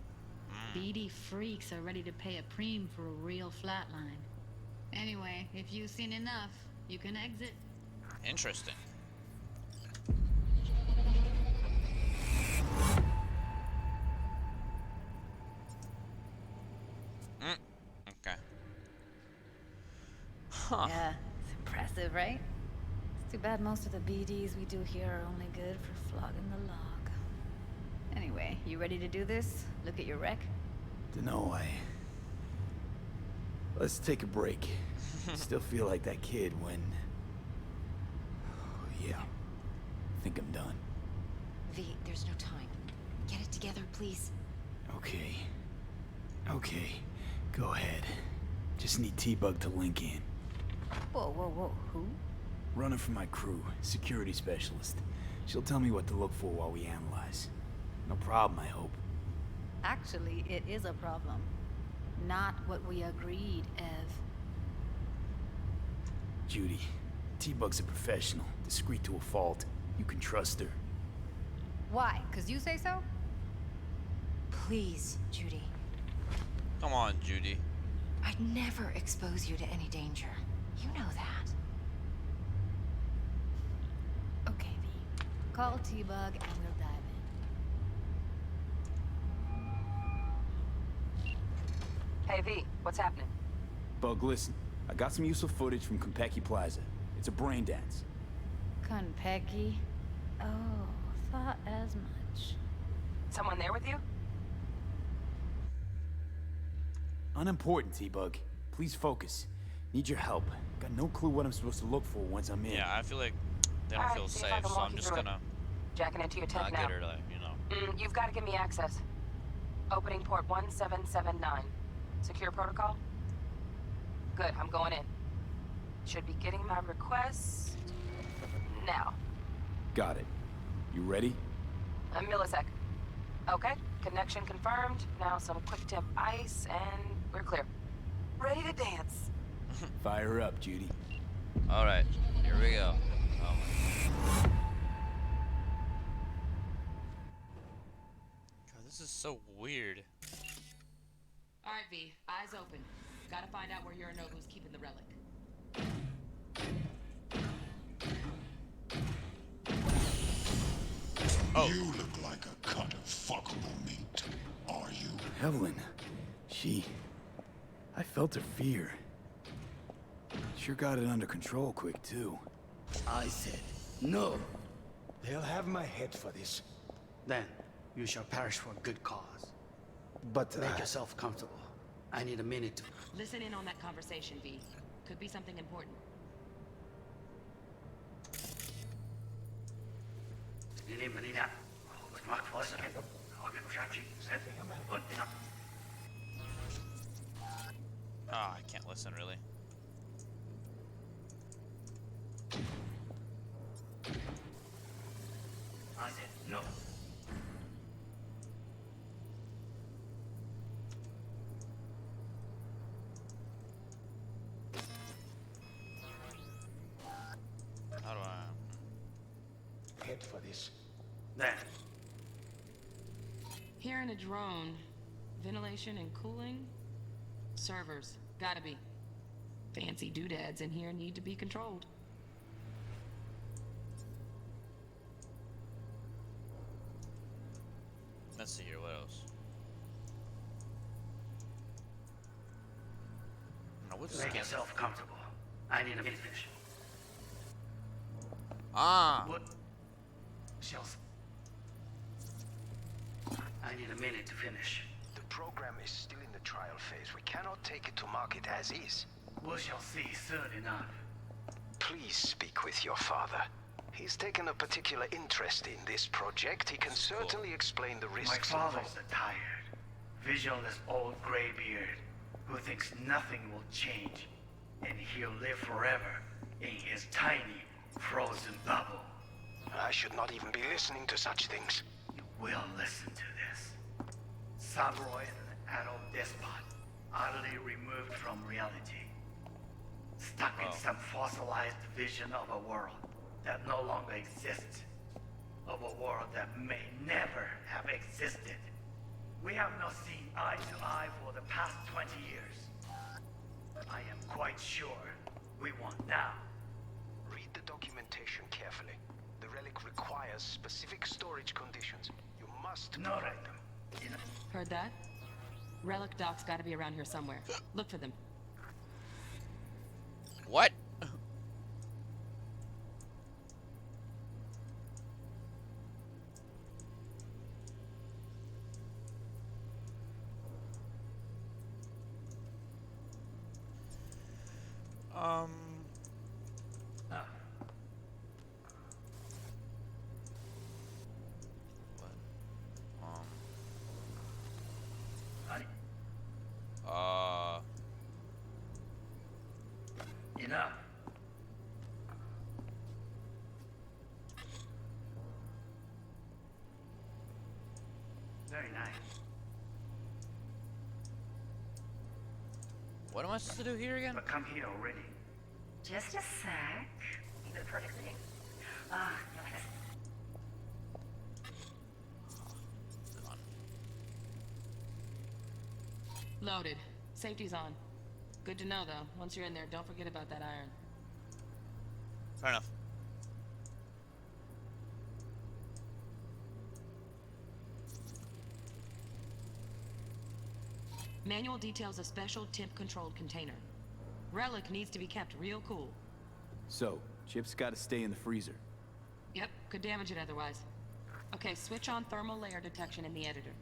Speaker 15: BD freaks are ready to pay a preem for a real flatline. Anyway, if you've seen enough, you can exit.
Speaker 1: Interesting. Okay. Huh.
Speaker 15: Yeah, it's impressive, right? It's too bad most of the BDs we do here are only good for flogging the log. Anyway, you ready to do this? Look at your rec?
Speaker 4: Dunno, Let's take a break. Still feel like that kid when... Oh, yeah. I think I'm done.
Speaker 9: V, there's no time. Get it together, please.
Speaker 4: Okay. Okay. Go ahead. Just need T-Bug to link in.
Speaker 15: Whoa, whoa, whoa. Who?
Speaker 4: Running for my crew. Security specialist. She'll tell me what to look for while we analyze. No problem, I hope.
Speaker 15: Actually, it is a problem. Not what we agreed, Ev.
Speaker 4: Judy, T-Bug's a professional, discreet to a fault. You can trust her.
Speaker 15: Why? 'Cause you say so?
Speaker 9: Please, Judy.
Speaker 1: Come on, Judy.
Speaker 9: I'd never expose you to any danger. You know that.
Speaker 15: Okay, V. Call T-Bug and we'll dive in.
Speaker 3: Hey, V, what's happening?
Speaker 4: Bug, listen. I got some useful footage from Konpeki Plaza. It's a brain dance.
Speaker 15: Konpeki? Oh, thought as much.
Speaker 3: Someone there with you?
Speaker 4: Unimportant, T-Bug. Please focus. Need your help. Got no clue what I'm supposed to look for once I'm in.
Speaker 1: Yeah, I feel like they don't
Speaker 3: Alright,
Speaker 1: feel
Speaker 3: see if I
Speaker 1: safe,
Speaker 3: can
Speaker 1: so
Speaker 3: walk
Speaker 1: I'm
Speaker 3: you
Speaker 1: just
Speaker 3: through it.
Speaker 1: gonna
Speaker 3: Jacking into your tech
Speaker 1: not
Speaker 3: now.
Speaker 1: get her, like, you know.
Speaker 3: You've got to give me access. Opening port 1779. Secure protocol? Good, I'm going in. Should be getting my request now.
Speaker 4: Got it. You ready?
Speaker 3: A millisec. Okay,
Speaker 14: Connection confirmed. Now some quick tip ice, and we're clear.
Speaker 3: Ready to dance.
Speaker 4: Fire her up, Judy.
Speaker 1: All right, here we go. Oh my God, this is so weird.
Speaker 14: All right, V. Eyes open. Gotta find out where Yorinobu's keeping the relic.
Speaker 1: Oh.
Speaker 17: You look like a cut of fuckable meat. Are you?
Speaker 4: Evelyn. I felt her fear. Sure got it under control quick, too.
Speaker 18: I said no. They'll have my head for this. Then you shall perish for a good cause. But make yourself comfortable. I need a minute to...
Speaker 14: Listen in on that conversation, V. Could be something important.
Speaker 1: Ah, I can't listen, really.
Speaker 18: I said no.
Speaker 1: How do I...
Speaker 18: Head for this. Then.
Speaker 14: Hearing a drone. Ventilation and cooling? Servers. Gotta be. Fancy doodads in here need to be controlled.
Speaker 1: Let's see here, what else? No, what's
Speaker 18: Make yourself comfortable. I need a minute.
Speaker 1: Ah!
Speaker 18: What? Shells. I need a minute to finish.
Speaker 19: The program is still in the trial phase. We cannot take it to market as is.
Speaker 18: We shall see soon enough.
Speaker 19: Please speak with your father. He's taken a particular interest in this project. He can certainly explain the risks
Speaker 18: My
Speaker 19: involved.
Speaker 18: father's a tired, visionless old graybeard who thinks nothing will change, and he'll live forever in his tiny, frozen bubble.
Speaker 19: I should not even be listening to such things.
Speaker 18: You will listen to this. Saburo is an adult despot, utterly removed from reality. Stuck in some fossilized vision of a world that no longer exists. Of a world that may never have existed. We have not seen eye to eye for the past 20 years. I am quite sure we want now.
Speaker 19: Read the documentation carefully. The relic requires specific storage conditions. You must provide them.
Speaker 14: Heard that? Relic docs gotta be around here somewhere. Look for them.
Speaker 1: What?
Speaker 18: Enough. Very nice.
Speaker 1: What am I supposed to do here again?
Speaker 18: But come here already.
Speaker 20: Just a sec. Even perfectly. Ah, no,
Speaker 14: Loaded. Safety's on. Good to know, though. Once you're in there, don't forget about that iron.
Speaker 1: Fair enough.
Speaker 14: Manual details a special temp-controlled container. Relic needs to be kept real cool.
Speaker 4: So, Chip's gotta stay in the freezer.
Speaker 14: Yep, could damage it otherwise. Okay, switch on thermal layer detection in the editor.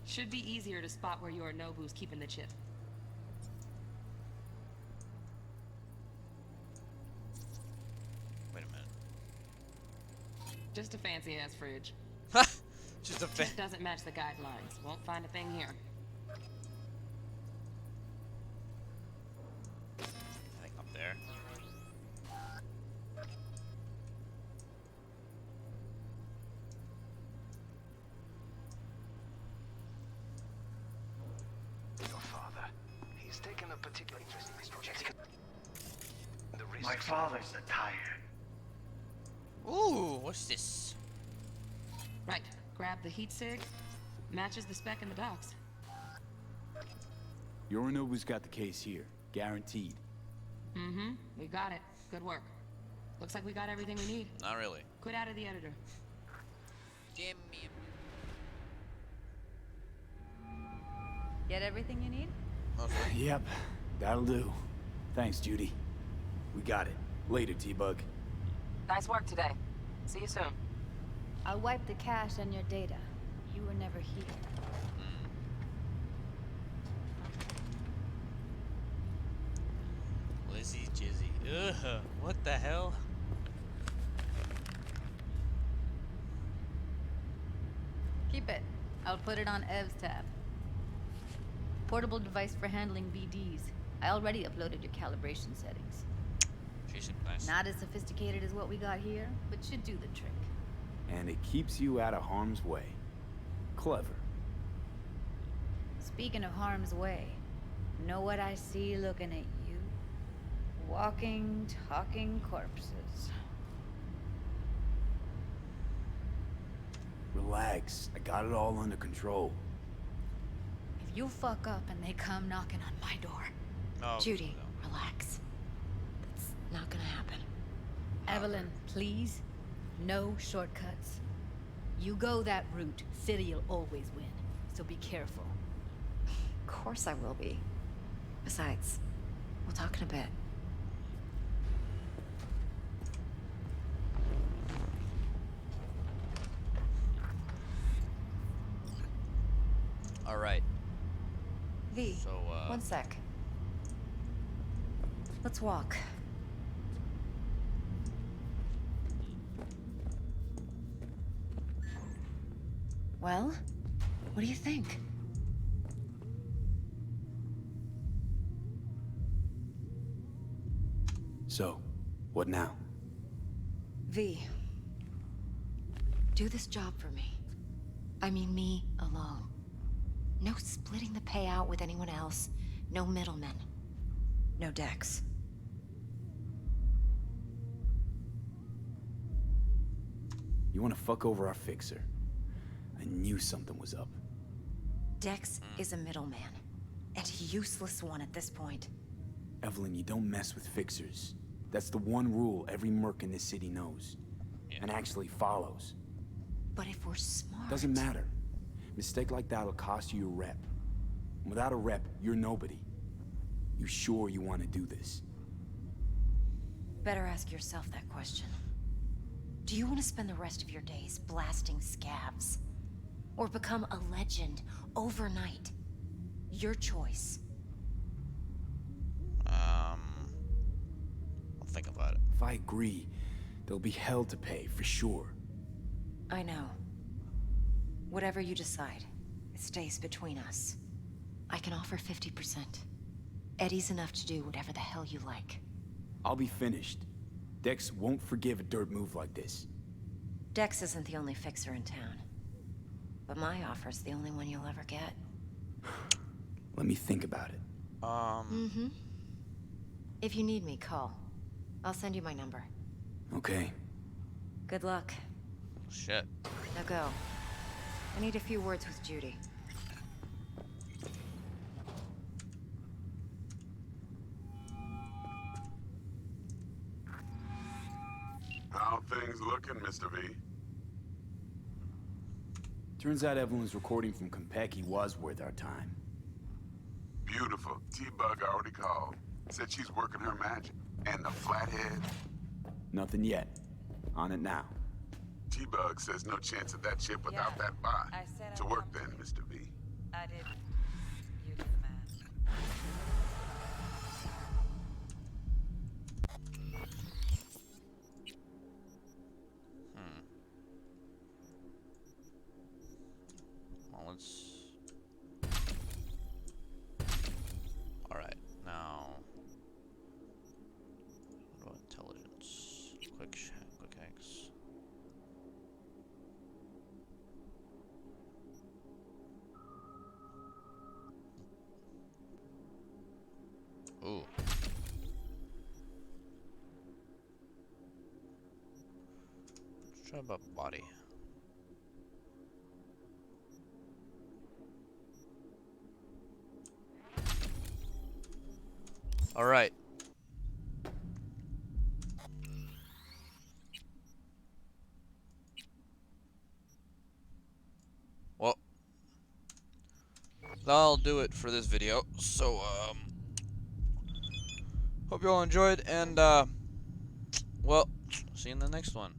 Speaker 14: Should be easier to spot where Yorinobu's keeping the chip.
Speaker 1: Wait a minute.
Speaker 14: Just a fancy-ass fridge.
Speaker 1: Just a
Speaker 14: Chip doesn't match the guidelines. Won't find a thing here.
Speaker 1: I think up there.
Speaker 19: taken a particular interest in this project. The risks.
Speaker 18: My father's a tire.
Speaker 1: Ooh, what's this?
Speaker 14: Right. Grab the heat sig. Matches the spec in the docs.
Speaker 4: Yorinobu's got the case here. Guaranteed.
Speaker 14: Mm-hmm. We got it. Good work. Looks like we got everything we need.
Speaker 1: Not really.
Speaker 14: Quit out of the editor.
Speaker 1: Damn me.
Speaker 15: Get everything you need?
Speaker 4: Yep, that'll do. Thanks, Judy. We got it. Later, T-Bug.
Speaker 14: Nice work today. See you soon.
Speaker 15: I'll wipe the cache and your data. You were never here.
Speaker 1: Lizzie Jizzy. Ugh, what the hell?
Speaker 15: Keep it. I'll put it on Ev's tab. Portable device for handling BDs. I already uploaded your calibration settings.
Speaker 1: She seems nice.
Speaker 15: Not as sophisticated as what we got here, but should do the trick.
Speaker 4: And it keeps you out of harm's way. Clever.
Speaker 15: Speaking of harm's way, know what I see looking at you? Walking, talking corpses.
Speaker 4: Relax. I got it all under control.
Speaker 15: If you fuck up and they come knocking on my door...
Speaker 1: No,
Speaker 9: Judy,
Speaker 1: no.
Speaker 9: relax. That's not gonna happen.
Speaker 15: Evelyn, please. No shortcuts. You go that route, City'll always win. So be careful.
Speaker 9: Of course I will be. Besides, we'll talk in a bit.
Speaker 1: All right.
Speaker 9: V,
Speaker 1: So,
Speaker 9: one sec. Let's walk. Well, what do you think?
Speaker 4: So, what now?
Speaker 9: V, do this job for me. I mean me alone. No splitting the payout with anyone else. No middlemen. No Dex.
Speaker 4: You want to fuck over our fixer? I knew something was up.
Speaker 9: Dex is a middleman. And a useless one at this point.
Speaker 4: Evelyn, you don't mess with fixers. That's the one rule every merc in this city knows. And actually follows.
Speaker 9: But if we're smart...
Speaker 4: Doesn't matter. Mistake like that'll cost you your rep. And without a rep, you're nobody. You sure you want to do this?
Speaker 9: Better ask yourself that question. Do you want to spend the rest of your days blasting scabs? Or become a legend overnight? Your choice.
Speaker 1: I'll think about it.
Speaker 4: If I agree, there'll be hell to pay, for sure.
Speaker 9: I know. Whatever you decide, it stays between us. I can offer 50%. Eddie's enough to do whatever the hell you like.
Speaker 4: I'll be finished. Dex won't forgive a dirt move like this.
Speaker 9: Dex isn't the only fixer in town. But my offer's the only one you'll ever get.
Speaker 4: Let me think about it.
Speaker 9: Mm-hmm. If you need me, call. I'll send you my number.
Speaker 4: Okay.
Speaker 9: Good luck.
Speaker 1: Shit.
Speaker 9: Now go. I need a few words with Judy.
Speaker 13: How things looking, Mr. V?
Speaker 4: Turns out Evelyn's recording from Konpeki was worth our time.
Speaker 13: Beautiful. T-Bug already called. Said she's working her magic. And the flathead?
Speaker 4: Nothing yet. On it now.
Speaker 13: T-Bug says no chance of that chip without that bot.
Speaker 14: I said
Speaker 13: To work then, Mr. V.
Speaker 14: I did. You do the math.
Speaker 1: Well, let's... Alright, now... What about intelligence? Quick hacks. Ooh. Let's try about body. All right. Well, that'll do it for this video. So, hope you all enjoyed, and, well, see you in the next one.